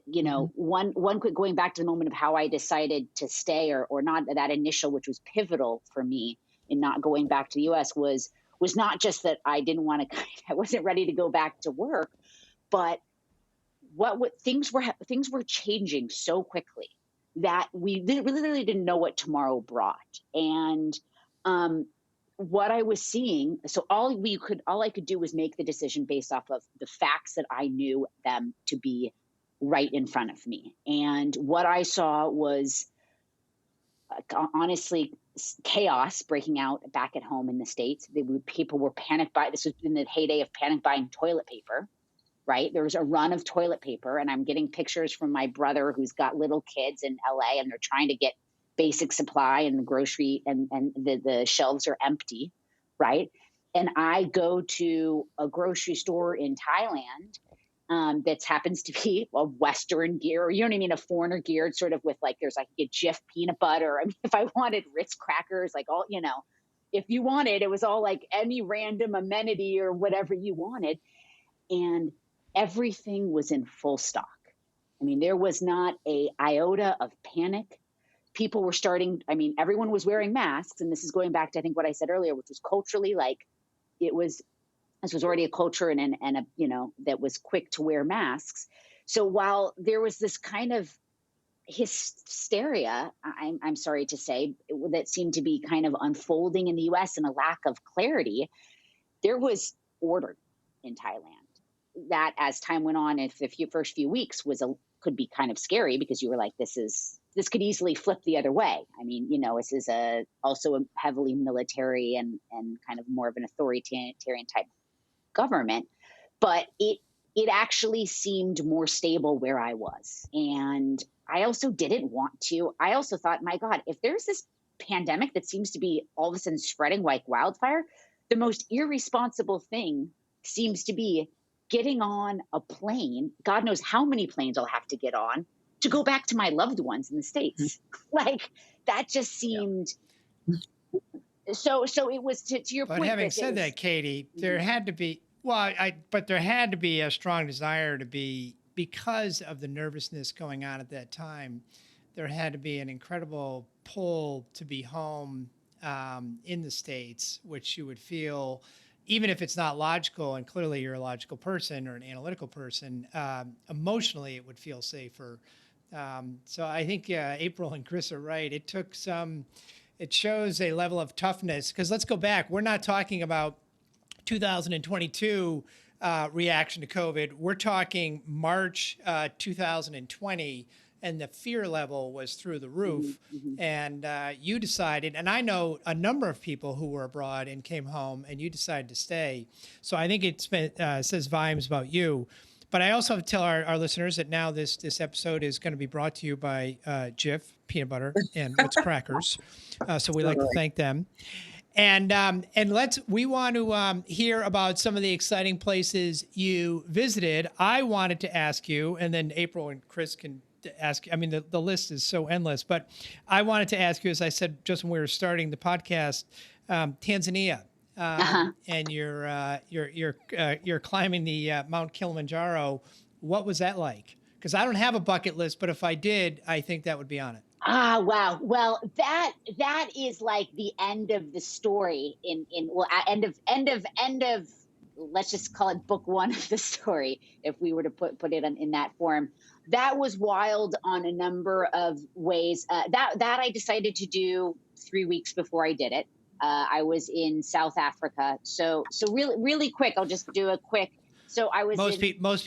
one quick, going back to the moment of how I decided to stay or not, that initial, which was pivotal for me in not going back to the US, was not just that I didn't want to, I wasn't ready to go back to work, but what things were changing so quickly that we really didn't know what tomorrow brought. And what I was seeing, so all I could do was make the decision based off of the facts that I knew them to be right in front of me. And what I saw was honestly chaos breaking out back at home in the States. People were panic buying. This was in the heyday of panic buying toilet paper, right? There was a run of toilet paper, and I'm getting pictures from my brother who's got little kids in LA, and they're trying to get basic supply, and the grocery and the shelves are empty, right? And I go to a grocery store in Thailand that happens to be a Western gear, or a foreigner geared, sort of with like, there's like a Jif peanut butter. I mean, if I wanted Ritz crackers, like all, if you wanted, it was all like any random amenity or whatever you wanted. And everything was in full stock. I mean, there was not a iota of panic. People were everyone was wearing masks. And this is going back to, I think, what I said earlier, which was culturally, like, this was already a culture and that was quick to wear masks. So while there was this kind of hysteria, I'm sorry to say, that seemed to be kind of unfolding in the US and a lack of clarity, there was order in Thailand. That, as time went on, if the first few weeks could be kind of scary, because you were like, this could easily flip the other way. I mean, this is also a heavily military and kind of more of an authoritarian type government, but it actually seemed more stable where I was. And I also didn't want to. I also thought, my God, if there's this pandemic that seems to be all of a sudden spreading like wildfire, the most irresponsible thing seems to be getting on a plane, God knows how many planes I'll have to get on, to go back to my loved ones in the States. Like, that just seemed So it was to your But point, having Chris. said that, Katie, there had to be, but there had to be a strong desire to be, because of the nervousness going on at that time, there had to be an incredible pull to be home in the States, which you would feel, even if it's not logical, and clearly you're a logical person or an analytical person, emotionally it would feel safer. So I think April and Chris are right. It shows a level of toughness, because let's go back. We're not talking about 2022 reaction to COVID. We're talking March 2020, and the fear level was through the roof. Mm-hmm. And you decided, and I know a number of people who were abroad and came home, and you decided to stay. So I think it says volumes about you. But I also have to tell our listeners that now this episode is going to be brought to you by Jif Peanut Butter and Ritz Crackers. So we like to thank them. And we want to hear about some of the exciting places you visited. I wanted to ask you, and then April and Chris can ask. I mean, the list is so endless, but I wanted to ask you, as I said just when we were starting the podcast, Tanzania. And you're climbing the Mount Kilimanjaro. What was that like? Because I don't have a bucket list, but if I did, I think that would be on it. Ah, wow. Well, that is like the end of the story end of, let's just call it book one of the story, if we were to put it in that form. That was wild on a number of ways. That I decided to do 3 weeks before I did it. I was in South Africa. So really quick, I'll just do a quick. So I was most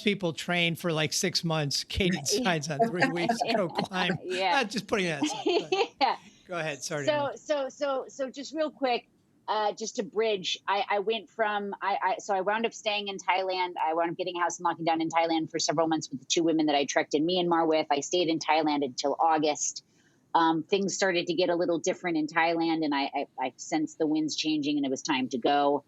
people train for like 6 months. Katie decides on 3 weeks to go climb. Yeah. Just putting that aside. Yeah. Go ahead. Sorry. So just real quick, just to bridge, I went from, so I wound up staying in Thailand. I wound up getting a house and locking down in Thailand for several months with the 2 women that I trekked in Myanmar with. I stayed in Thailand until August. Things started to get a little different in Thailand, and I sensed the winds changing, and it was time to go.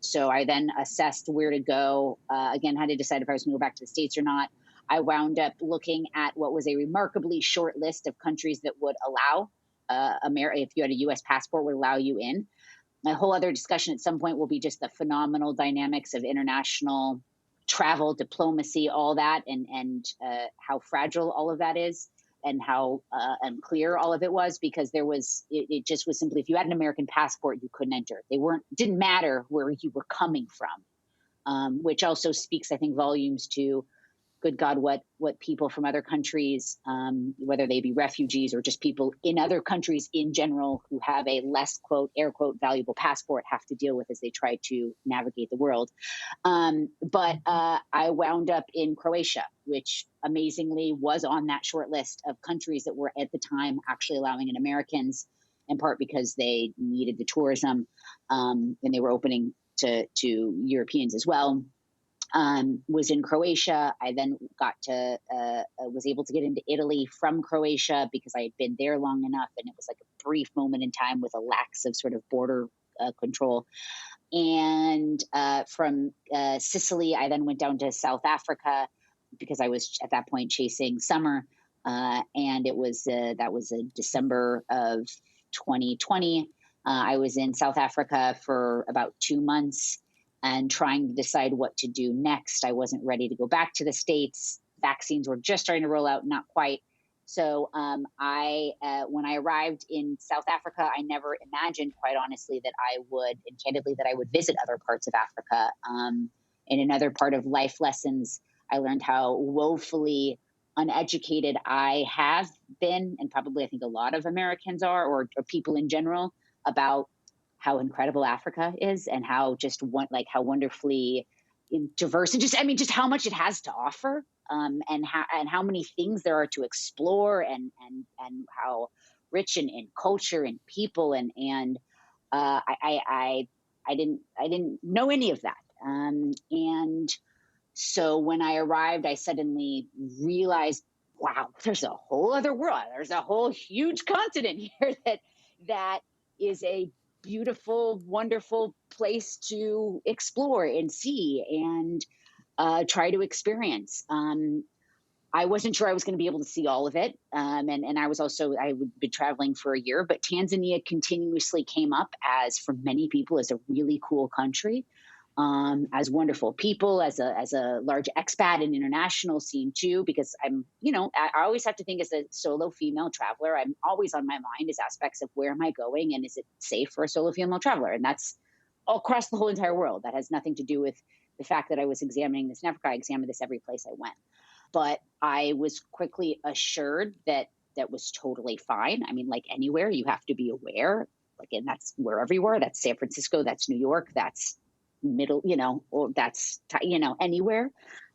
So I then assessed where to go. Again, had to decide if I was going to go back to the States or not. I wound up looking at what was a remarkably short list of countries that would allow if you had a U.S. passport, would allow you in. A whole other discussion at some point will be just the phenomenal dynamics of international travel, diplomacy, all that, and how fragile all of that is, and how unclear all of it was, because it just was simply, if you had an American passport, you couldn't enter. Didn't matter where you were coming from, which also speaks, I think, volumes to, good God, what people from other countries, whether they be refugees or just people in other countries in general who have a less, quote, air quote, valuable passport, have to deal with as they try to navigate the world. But I wound up in Croatia, which amazingly was on that short list of countries that were at the time actually allowing in Americans, in part because they needed the tourism, and they were opening to Europeans as well. Was in Croatia. I then was able to get into Italy from Croatia because I had been there long enough, and it was like a brief moment in time with a lax of sort of border control. And from Sicily, I then went down to South Africa because I was at that point chasing summer, and it was that was December of 2020. I was in South Africa for about 2 months and trying to decide what to do next. I wasn't ready to go back to the States. Vaccines were just starting to roll out, not quite. So when I arrived in South Africa, I never imagined, quite honestly, that I would, and candidly, that I would visit other parts of Africa. In another part of life lessons, I learned how woefully uneducated I have been, and probably I think a lot of Americans are, or people in general, about how incredible Africa is, and how how wonderfully diverse, and just how much it has to offer, and how many things there are to explore, and how rich in culture and people, and I didn't know any of that, and so when I arrived, I suddenly realized, wow, there's a whole other world. There's a whole huge continent here that is a beautiful, wonderful place to explore and see and try to experience. I wasn't sure I was going to be able to see all of it. And I would be traveling for a year, but Tanzania continuously came up as, for many people, as a really cool country, as wonderful people, as a large expat and international scene too, because I always have to think, as a solo female traveler, I'm always on my mind is aspects of where am I going and is it safe for a solo female traveler? And that's all across the whole entire world. That has nothing to do with the fact that I was examining this in Africa. I examined this every place I went. But I was quickly assured that that was totally fine. I mean, like anywhere, you have to be aware. Like, and that's wherever you are. That's San Francisco. That's New York. That's middle, or that's, anywhere.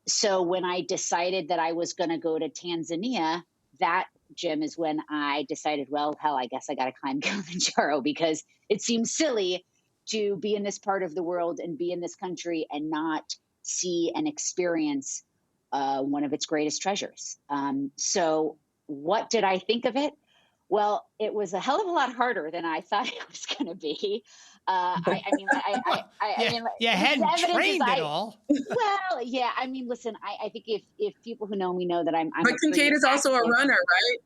So when I decided that I was going to go to Tanzania, that, Jim, is when I decided, well, hell, I guess I got to climb Kilimanjaro, because it seems silly to be in this part of the world and be in this country and not see and experience one of its greatest treasures. So what did I think of it? Well, it was a hell of a lot harder than I thought it was going to be. You hadn't trained at all. Well, yeah. I mean, listen, I think if people who know me know that I'm But Kincaid is also a runner, right?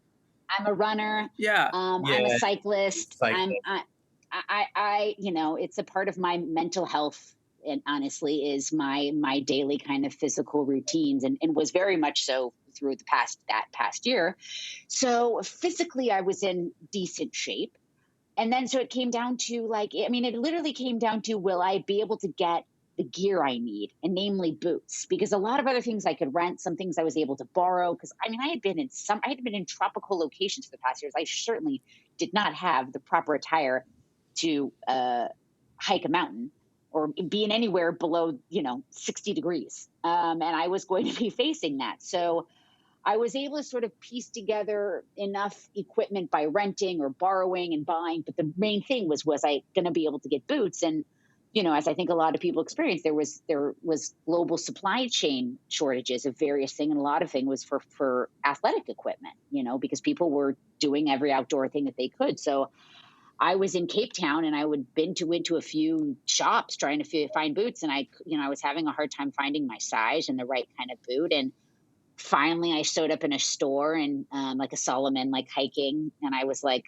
I'm a runner. Yeah. I'm a cyclist. It's a part of my mental health, and honestly is my daily kind of physical routines, and was very much so through that past year. So physically I was in decent shape. And then so it came down to it literally came down to, will I be able to get the gear I need, and namely boots? Because a lot of other things I could rent, some things I was able to borrow, because I had been in tropical locations for the past years. I certainly did not have the proper attire to hike a mountain or be in anywhere below, 60 degrees. And I was going to be facing that. So I was able to sort of piece together enough equipment by renting or borrowing and buying. But the main thing was I going to be able to get boots? And, as I think a lot of people experienced, there was global supply chain shortages of various things. And a lot of things was for athletic equipment, because people were doing every outdoor thing that they could. So I was in Cape Town, and I would been into a few shops trying to find boots, and I was having a hard time finding my size and the right kind of boot. And finally, I showed up in a store and like a Solomon, hiking, and I was I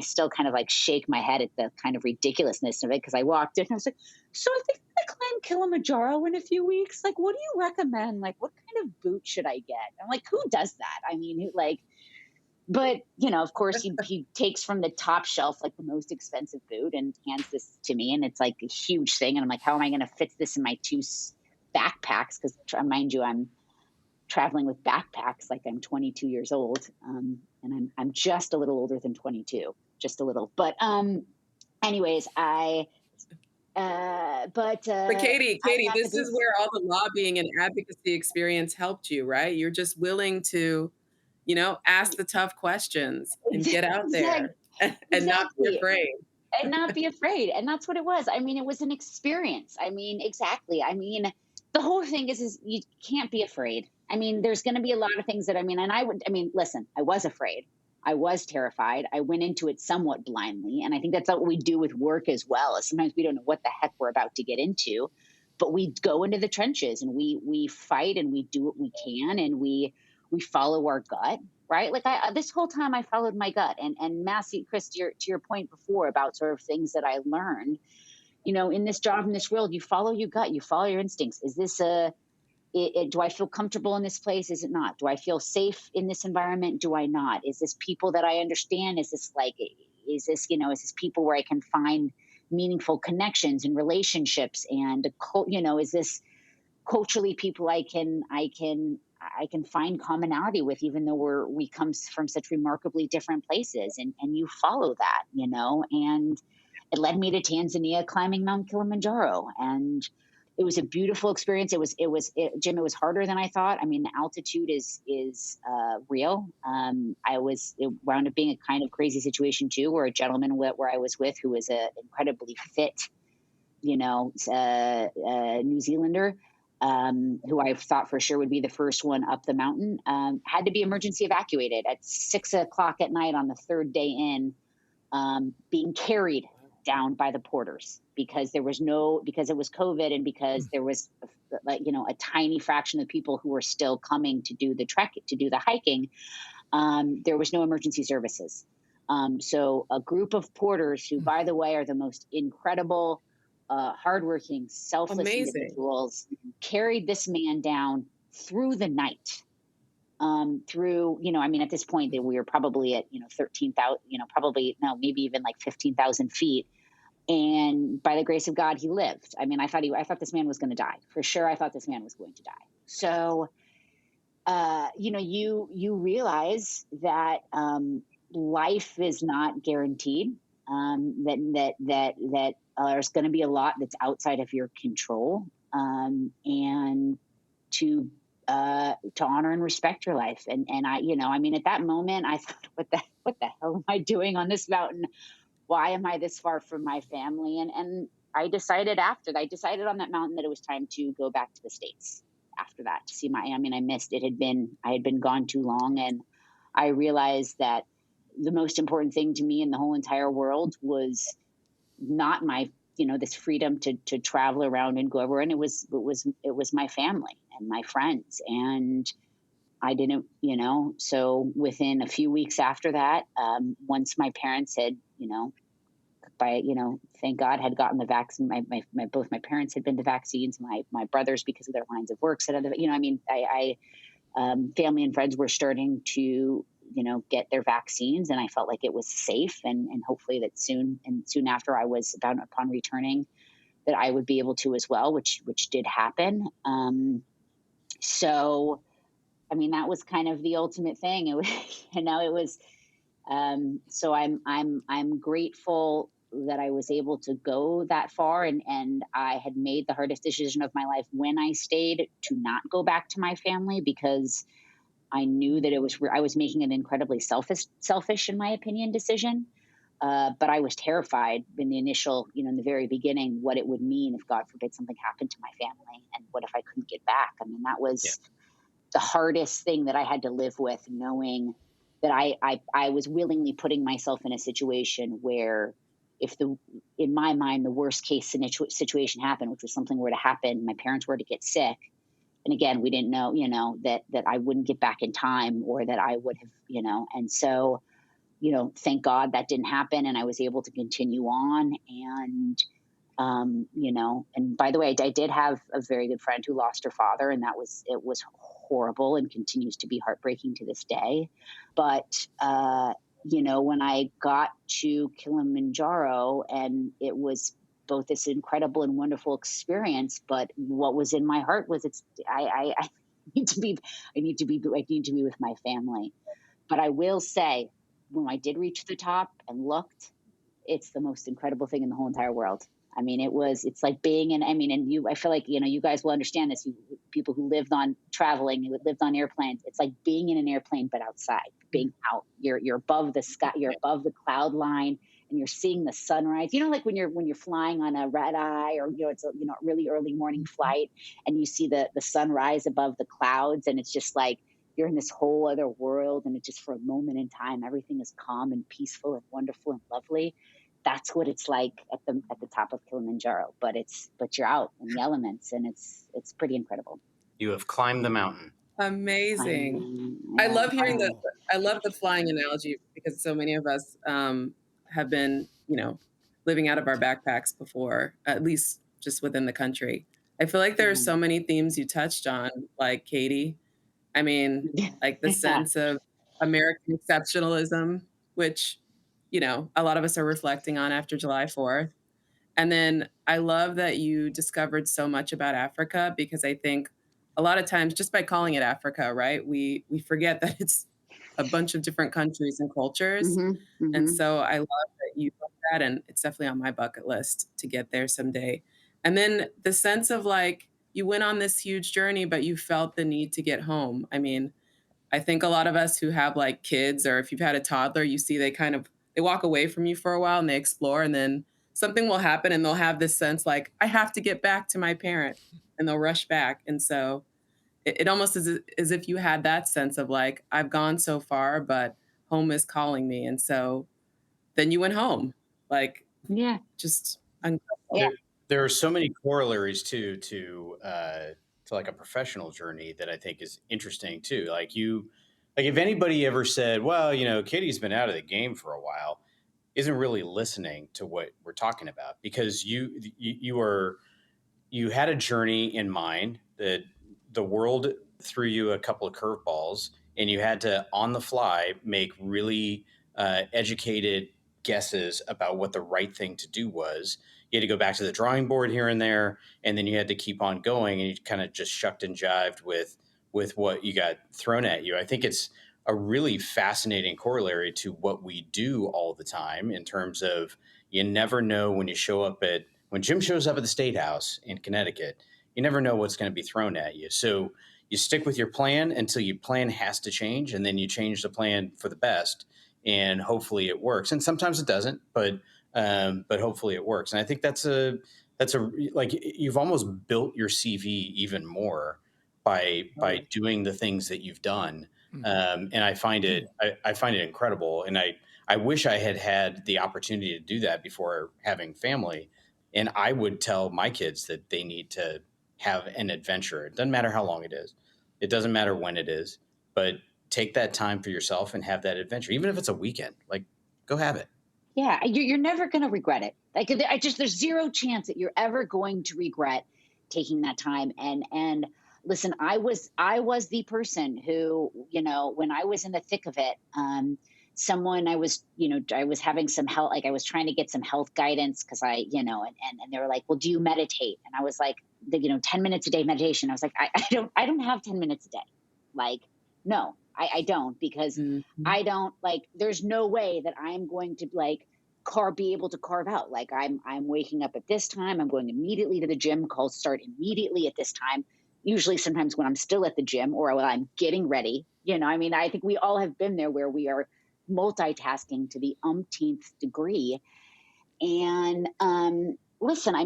still kind of shake my head at the kind of ridiculousness of it, because I walked in and I was like, so I think I climb Kilimanjaro in a few weeks. What do you recommend? What kind of boot should I get? I'm like, who does that? I mean, But, of course, he takes from the top shelf, the most expensive boot, and hands this to me. And it's a huge thing. And I'm like, how am I going to fit this in my two backpacks? Because mind you, I'm traveling with backpacks. I'm 22 years old. And I'm just a little older than 22, just a little. But anyways, But Katie, this is where all the lobbying and advocacy experience helped you, right? You're just willing to ask the tough questions and get out there and not be afraid. And not be afraid. And that's what it was. It was an experience. Exactly. The whole thing is you can't be afraid. There's going to be a lot of things that, listen, I was afraid. I was terrified. I went into it somewhat blindly. And I think that's what we do with work as well. Sometimes we don't know what the heck we're about to get into, but we go into the trenches and we fight and we do what we can, and we follow our gut, right? This whole time I followed my gut. And Massey, Chris, to your point before about sort of things that I learned, in this job, in this world, you follow your gut, you follow your instincts. Is this do I feel comfortable in this place? Is it not? Do I feel safe in this environment? Do I not? Is this people that I understand? Is this is this people where I can find meaningful connections and relationships? And, is this culturally people I can find commonality with, even though we come from such remarkably different places, and you follow that, and it led me to Tanzania, climbing Mount Kilimanjaro. And it was a beautiful experience. Jim, it was harder than I thought. The altitude is real. It wound up being a kind of crazy situation too, where a gentleman where I was with, who was an incredibly fit, New Zealander, who I thought for sure would be the first one up the mountain, had to be emergency evacuated at 6 o'clock at night on the third day in, being carried down by the porters because because it was COVID and because there was a tiny fraction of people who were still coming to do the hiking. There was no emergency services. So a group of porters who, by the way, are the most incredible, hardworking, selfless Amazing. individuals, carried this man down through the night. At this point that we were probably at, 13,000, probably, no, maybe even like 15,000 feet. And by the grace of God, he lived. I mean, I thought this man was going to die for sure. I thought this man was going to die. So, you realize that, life is not guaranteed, that there's going to be a lot that's outside of your control, and to honor and respect your life. And at that moment, I thought, what the hell am I doing on this mountain? Why am I this far from my family? And I decided on that mountain that it was time to go back to the States after that to see I missed it. I had been gone too long. And I realized that the most important thing to me in the whole entire world was not my, this freedom to travel around and go everywhere. And it was my family and my friends. And I didn't, so within a few weeks after that, once my parents had, thank God had gotten the vaccine. Both my parents had been the vaccines. My brothers, because of their lines of work, said, family and friends were starting to, get their vaccines, and I felt like it was safe, and hopefully that soon after I was upon returning, that I would be able to as well, which did happen. So, that was kind of the ultimate thing. It was, it was. So I'm grateful that I was able to go that far, and I had made the hardest decision of my life when I stayed to not go back to my family, because I knew that I was making an incredibly selfish, in my opinion, decision. But I was terrified in the initial, in the very beginning, what it would mean if, God forbid, something happened to my family, and what if I couldn't get back? That was the hardest thing that I had to live with, knowing that I was willingly putting myself in a situation where, in my mind, the worst case situation happened, which was something were to happen, my parents were to get sick. And again, we didn't know, that I wouldn't get back in time, or that I would have, and so, thank God that didn't happen, and I was able to continue on. And, and by the way, I did have a very good friend who lost her father, and it was horrible and continues to be heartbreaking to this day. But, when I got to Kilimanjaro, and it was both this incredible and wonderful experience, but what was in my heart was I need to be with my family. But I will say, when I did reach the top and looked, it's the most incredible thing in the whole entire world. It's like being in, I feel like, you guys will understand this. People who lived on lived on airplanes. It's like being in an airplane, but outside, being out. You're above the sky, you're above the cloud line, and you're seeing the sunrise. Like when you're flying on a red eye, or, it's a, really early morning flight, and you see the sunrise above the clouds, and it's just like, you're in this whole other world, and it's just for a moment in time, everything is calm and peaceful and wonderful and lovely. That's what it's like at the top of Kilimanjaro, but you're out in the elements, and it's pretty incredible. You have climbed the mountain. Amazing. I love hearing I love the flying analogy, because so many of us have been, living out of our backpacks before, at least just within the country. I feel like there are so many themes you touched on, like Katie. Like the sense of American exceptionalism, which, a lot of us are reflecting on after July 4th. And then I love that you discovered so much about Africa, because I think a lot of times, just by calling it Africa, right, we forget that it's a bunch of different countries and cultures. And so I love that you love that, and it's definitely on my bucket list to get there someday. And then the sense of, like, you went on this huge journey, but you felt the need to get home. I think a lot of us who have, like, kids, or if you've had a toddler, you see they walk away from you for a while and they explore, and then something will happen and they'll have this sense like, I have to get back to my parent, and they'll rush back. And so it almost is as if you had that sense of, like, I've gone so far, but home is calling me. And so then you went home. Like, Yeah. Just uncomfortable. Yeah. There are so many corollaries too to like a professional journey that I think is interesting too. Like if anybody ever said, "Well, Katie's been out of the game for a while," isn't really listening to what we're talking about because you had a journey in mind that the world threw you a couple of curveballs and you had to on the fly make really educated guesses about what the right thing to do was. You had to go back to the drawing board here and there, and then you had to keep on going, and you kind of just shucked and jived with what you got thrown at you. I think it's a really fascinating corollary to what we do all the time in terms of you never know when Jim shows up at the State House in Connecticut, you never know what's going to be thrown at you. So you stick with your plan until your plan has to change, and then you change the plan for the best, and hopefully it works. And sometimes it doesn't, but hopefully it works. And I think that's a like you've almost built your CV even more by doing the things that you've done. And I find it incredible. And I wish I had had the opportunity to do that before having family. And I would tell my kids that they need to have an adventure. It doesn't matter how long it is. It doesn't matter when it is, but take that time for yourself and have that adventure. Even if it's a weekend, like go have it. Yeah. You're never going to regret it. Like there's zero chance that you're ever going to regret taking that time. And listen, I was the person who, when I was in the thick of it, I was having some health, like I was trying to get some health guidance because and they were like, well, do you meditate? And I was like, 10 minutes a day meditation. I was like, I don't have 10 minutes a day. Like, no, I don't, because I don't there's no way that I'm going to be able to carve out. Like I'm waking up at this time. I'm going immediately to the gym. Calls start immediately at this time. Usually sometimes when I'm still at the gym or when I'm getting ready, I think we all have been there where we are multitasking to the umpteenth degree. And listen, I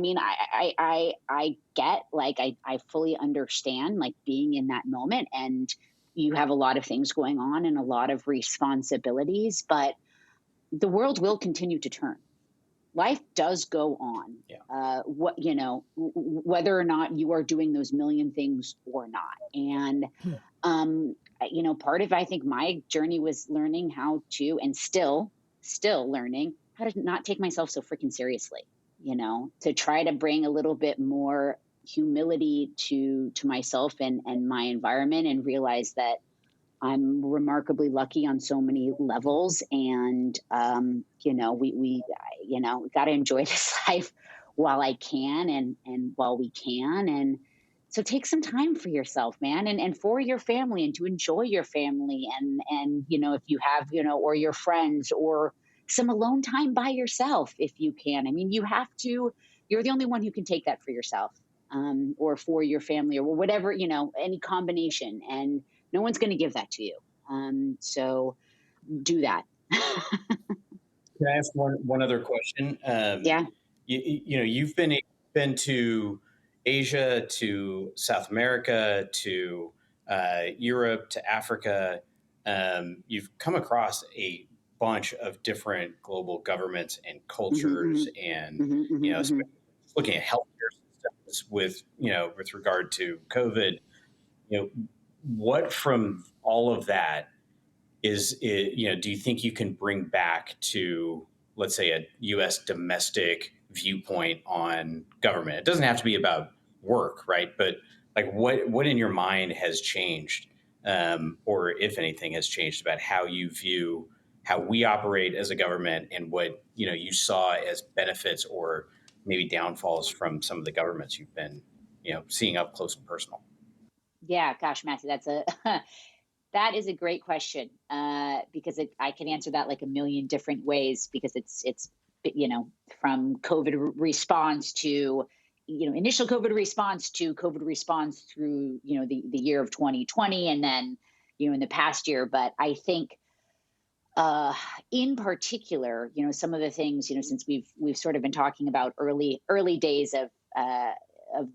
get I fully understand being in that moment, and you have a lot of things going on and a lot of responsibilities, but the world will continue to turn. Life does go on. Yeah. Whether or not you are doing those million things or not. And part of I think my journey was learning how to, and still learning how to not take myself so freaking seriously, to try to bring a little bit more humility to myself and my environment, and realize that I'm remarkably lucky on so many levels. And, we got to enjoy this life while I can and while we can. And so take some time for yourself, man, and for your family, and to enjoy your family. And, if you have, or your friends, or some alone time by yourself, if you can. You're the only one who can take that for yourself, or for your family, or whatever, any combination. And no one's going to give that to you. So do that. Can I ask one other question? Yeah. You've been to Asia, to South America, to Europe, to Africa. You've come across a bunch of different global governments and cultures, and looking at healthcare systems with regard to COVID. What from all of that do you think you can bring back to, let's say, a U.S. domestic viewpoint on government? It doesn't have to be about work, right? But what in your mind has changed, or if anything has changed, about how you view how we operate as a government, and what you saw as benefits or maybe downfalls from some of the governments you've been seeing up close and personal? Yeah, gosh, Matthew, that is a great question, because I can answer that a million different ways, because it's from COVID response to initial COVID response to COVID response through the year of 2020, and then in the past year. But I think in particular, some of the things since we've sort of been talking about early days of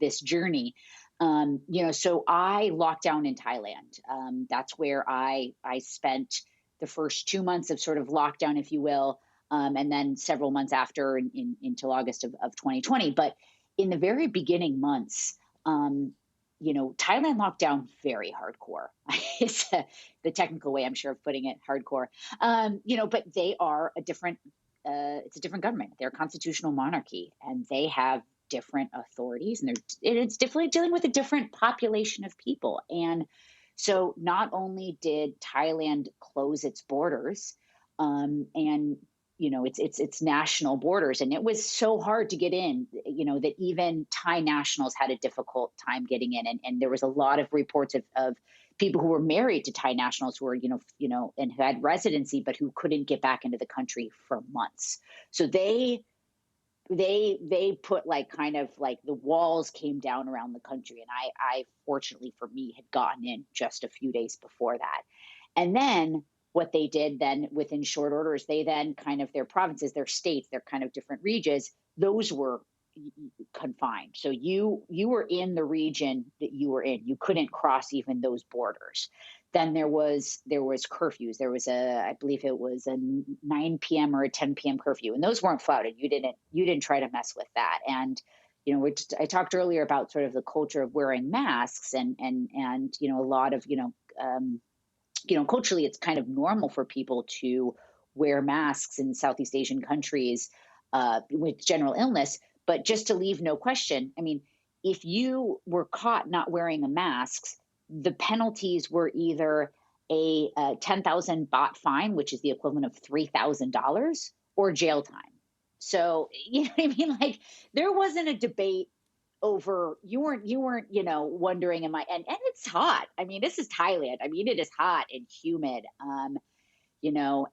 this journey. So I locked down in Thailand. That's where I spent the first 2 months of sort of lockdown, if you will. and then several months after until August of 2020. But in the very beginning months, Thailand locked down very hardcore. It's the technical way, I'm sure, of putting it, hardcore. But they are it's a different government. They're a constitutional monarchy, and they have different authorities, and it's definitely dealing with a different population of people. And so not only did Thailand close its borders, and its national borders, and it was so hard to get in, that even Thai nationals had a difficult time getting in, and there was a lot of reports of people who were married to Thai nationals who were and who had residency but who couldn't get back into the country for months. So they put kind of the walls came down around the country, and I fortunately for me had gotten in just a few days before that. And then what they did then within short order is they then kind of their provinces, their states, their kind of different regions, those were confined. So you were in the region that you were in. You couldn't cross even those borders. Then there was curfews. There was I believe it was a 9 p.m. or a 10 p.m. curfew, and those weren't flouted. You didn't try to mess with that. And I talked earlier about sort of the culture of wearing masks, and a lot of culturally, it's kind of normal for people to wear masks in Southeast Asian countries with general illness. But just to leave no question, I mean, if you were caught not wearing a mask, the penalties were either a 10,000 baht fine, which is the equivalent of $3,000, or jail time. So, you know what I mean? Like, there wasn't a debate over, you weren't, wondering, and it's hot. I mean, this is Thailand. I mean, it is hot and humid,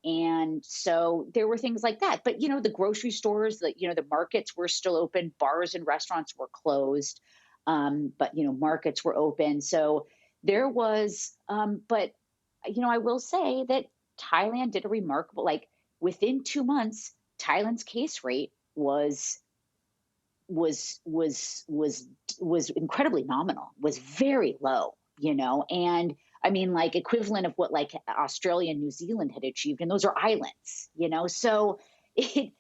and so there were things like that. But, the grocery stores, the markets were still open, bars and restaurants were closed, but, markets were open. So there was, but, I will say that Thailand did a remarkable, within 2 months, Thailand's case rate was incredibly nominal, was very low, and I mean, equivalent of what Australia and New Zealand had achieved, and those are islands, so it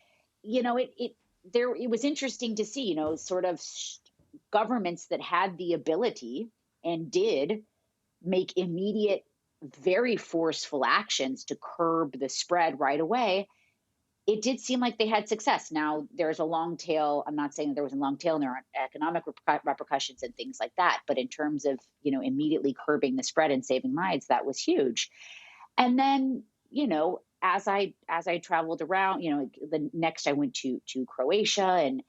was interesting to see, sort of governments that had the ability and did make immediate, very forceful actions to curb the spread right away. It did seem like they had success. Now, there's a long tail. I'm not saying that there was a long tail and there aren't economic repercussions and things like that. But in terms of, immediately curbing the spread and saving lives, that was huge. And then, as I traveled around, the next I went to Croatia, and,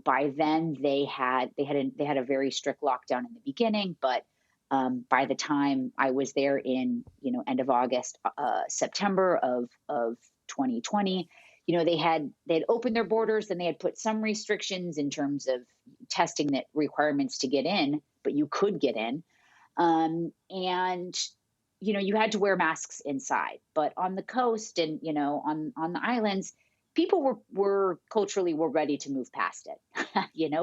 by then they had a very strict lockdown in the beginning. But by the time I was there in, end of August, September of 2020, they had opened their borders, and they had put some restrictions in terms of testing that requirements to get in, but you could get in. And, you had to wear masks inside, but on the coast and, on the islands, people were culturally ready to move past it,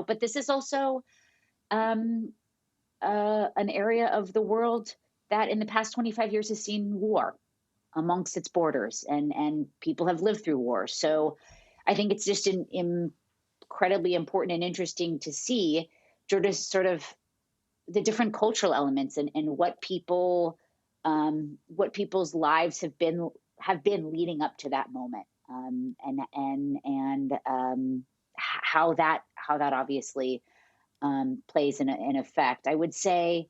but this is also, an area of the world that in the past 25 years has seen war amongst its borders, and people have lived through war. So I think it's just incredibly important and interesting to see sort of the different cultural elements and what people's lives have been leading up to that moment, and how that obviously plays an effect. I would say,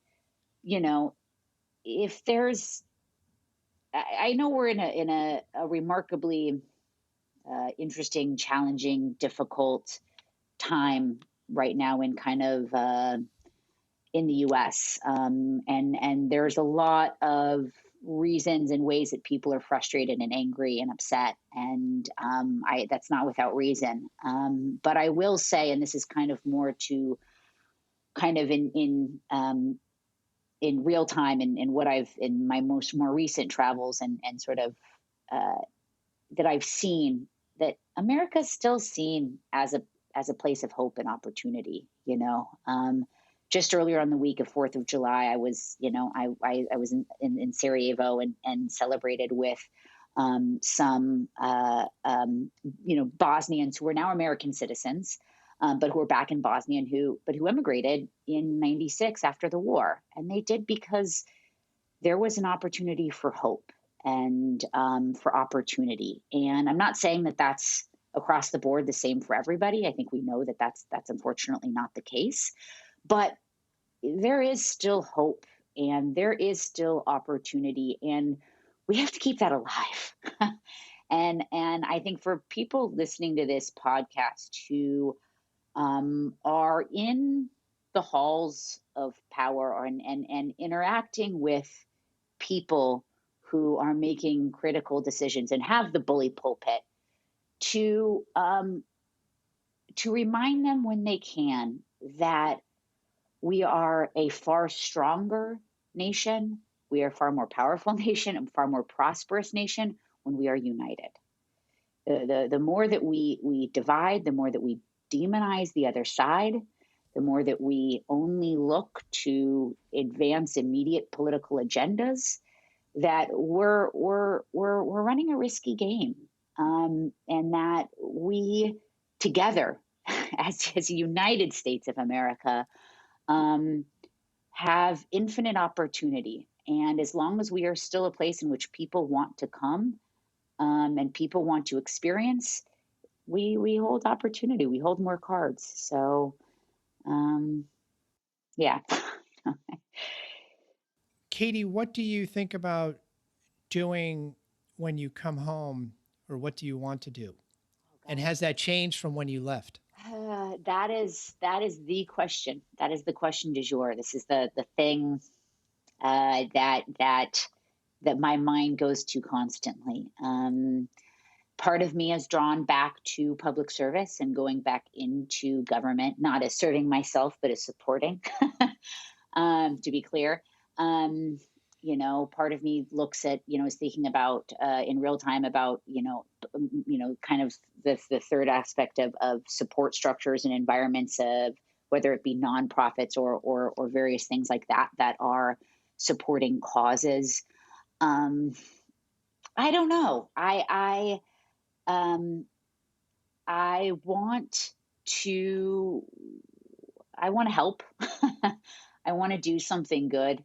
if there's, I know we're in a remarkably interesting, challenging, difficult time right now in kind of in the U.S. And there's a lot of reasons and ways that people are frustrated and angry and upset, and that's not without reason. But I will say, and this is kind of more to kind of in real time, and what I've in my more recent travels and sort of that I've seen, that America is still seen as a place of hope and opportunity. Just earlier on the week of 4th of July, I was I was in Sarajevo and celebrated with some Bosnians who are now American citizens, but who are back in Bosnia and who immigrated in '96 after the war, and they did because there was an opportunity for hope and for opportunity. And I'm not saying that that's across the board the same for everybody. I think we know that that's unfortunately not the case, but there is still hope and there is still opportunity, and we have to keep that alive. and I think for people listening to this podcast who are in the halls of power and interacting with people who are making critical decisions and have the bully pulpit, to remind them when they can that we are a far stronger nation, we are a far more powerful nation, and far more prosperous nation when we are united. The more that we divide, the more that we demonize the other side, the more that we only look to advance immediate political agendas, that we're running a risky game, and that we together, as United States of America, have infinite opportunity. And as long as we are still a place in which people want to come, and people want to experience, we hold opportunity. We hold more cards. So, yeah. Katie, what do you think about doing when you come home, or what do you want to do? And has that changed from when you left? That is the question. That is the question du jour. This is the thing that my mind goes to constantly. Part of me is drawn back to public service and going back into government, not as serving myself, but as supporting, to be clear. Part of me looks at, is thinking about in real time about, kind of the third aspect of support structures and environments of whether it be nonprofits or various things like that are supporting causes. I don't know. I want to help. I want to do something good.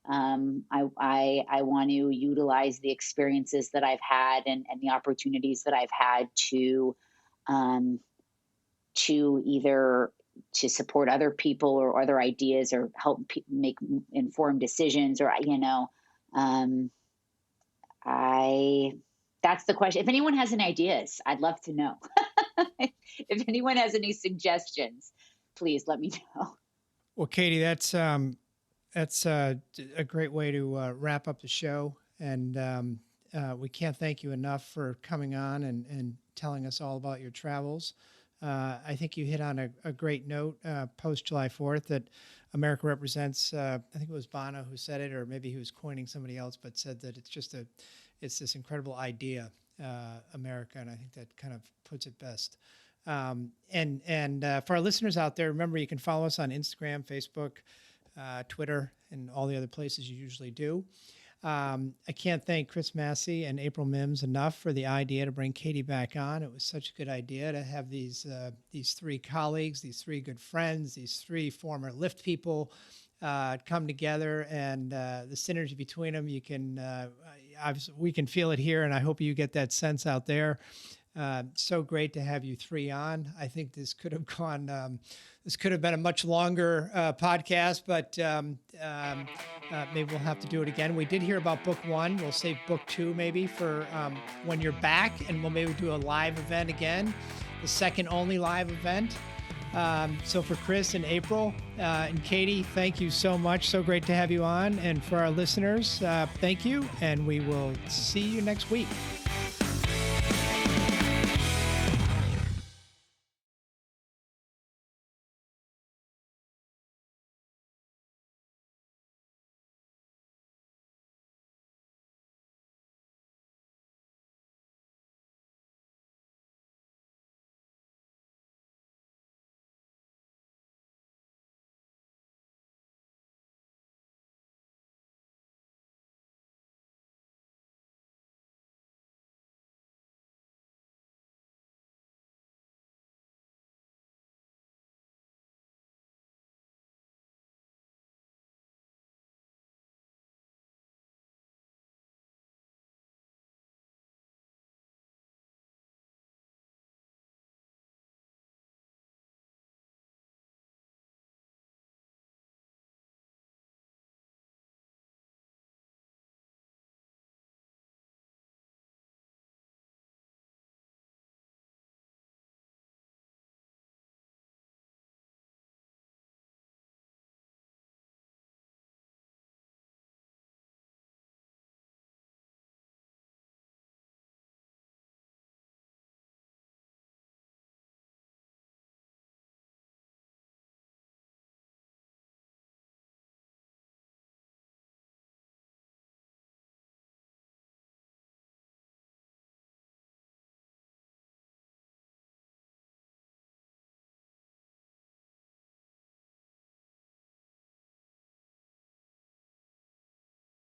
I want to utilize the experiences that I've had and the opportunities that I've had to either to support other people or other ideas, or help make informed decisions, or that's the question. If anyone has any ideas, I'd love to know. If anyone has any suggestions, please let me know. Well, Katie, that's a great way to wrap up the show. And we can't thank you enough for coming on and telling us all about your travels. I think you hit on a great note post July 4th that America represents. I think it was Bono who said it, or maybe he was coining somebody else, but said that it's this incredible idea, America, and I think that kind of puts it best. And for our listeners out there, remember you can follow us on Instagram, Facebook, Twitter, and all the other places you usually do. I can't thank Chris Massey and April Mims enough for the idea to bring Katie back on. It was such a good idea to have these three colleagues, these three good friends, these three former Lyft people come together, and the synergy between them, you can obviously we can feel it here, and I hope you get that sense out there. So great to have you three on. I think this could have gone. This could have been a much longer podcast, but maybe we'll have to do it again. We did hear about book one. We'll save book two maybe for when you're back, and we'll maybe do a live event again, the second only live event. So for Chris and April and Katie, thank you so much. So great to have you on. And for our listeners, thank you. And we will see you next week.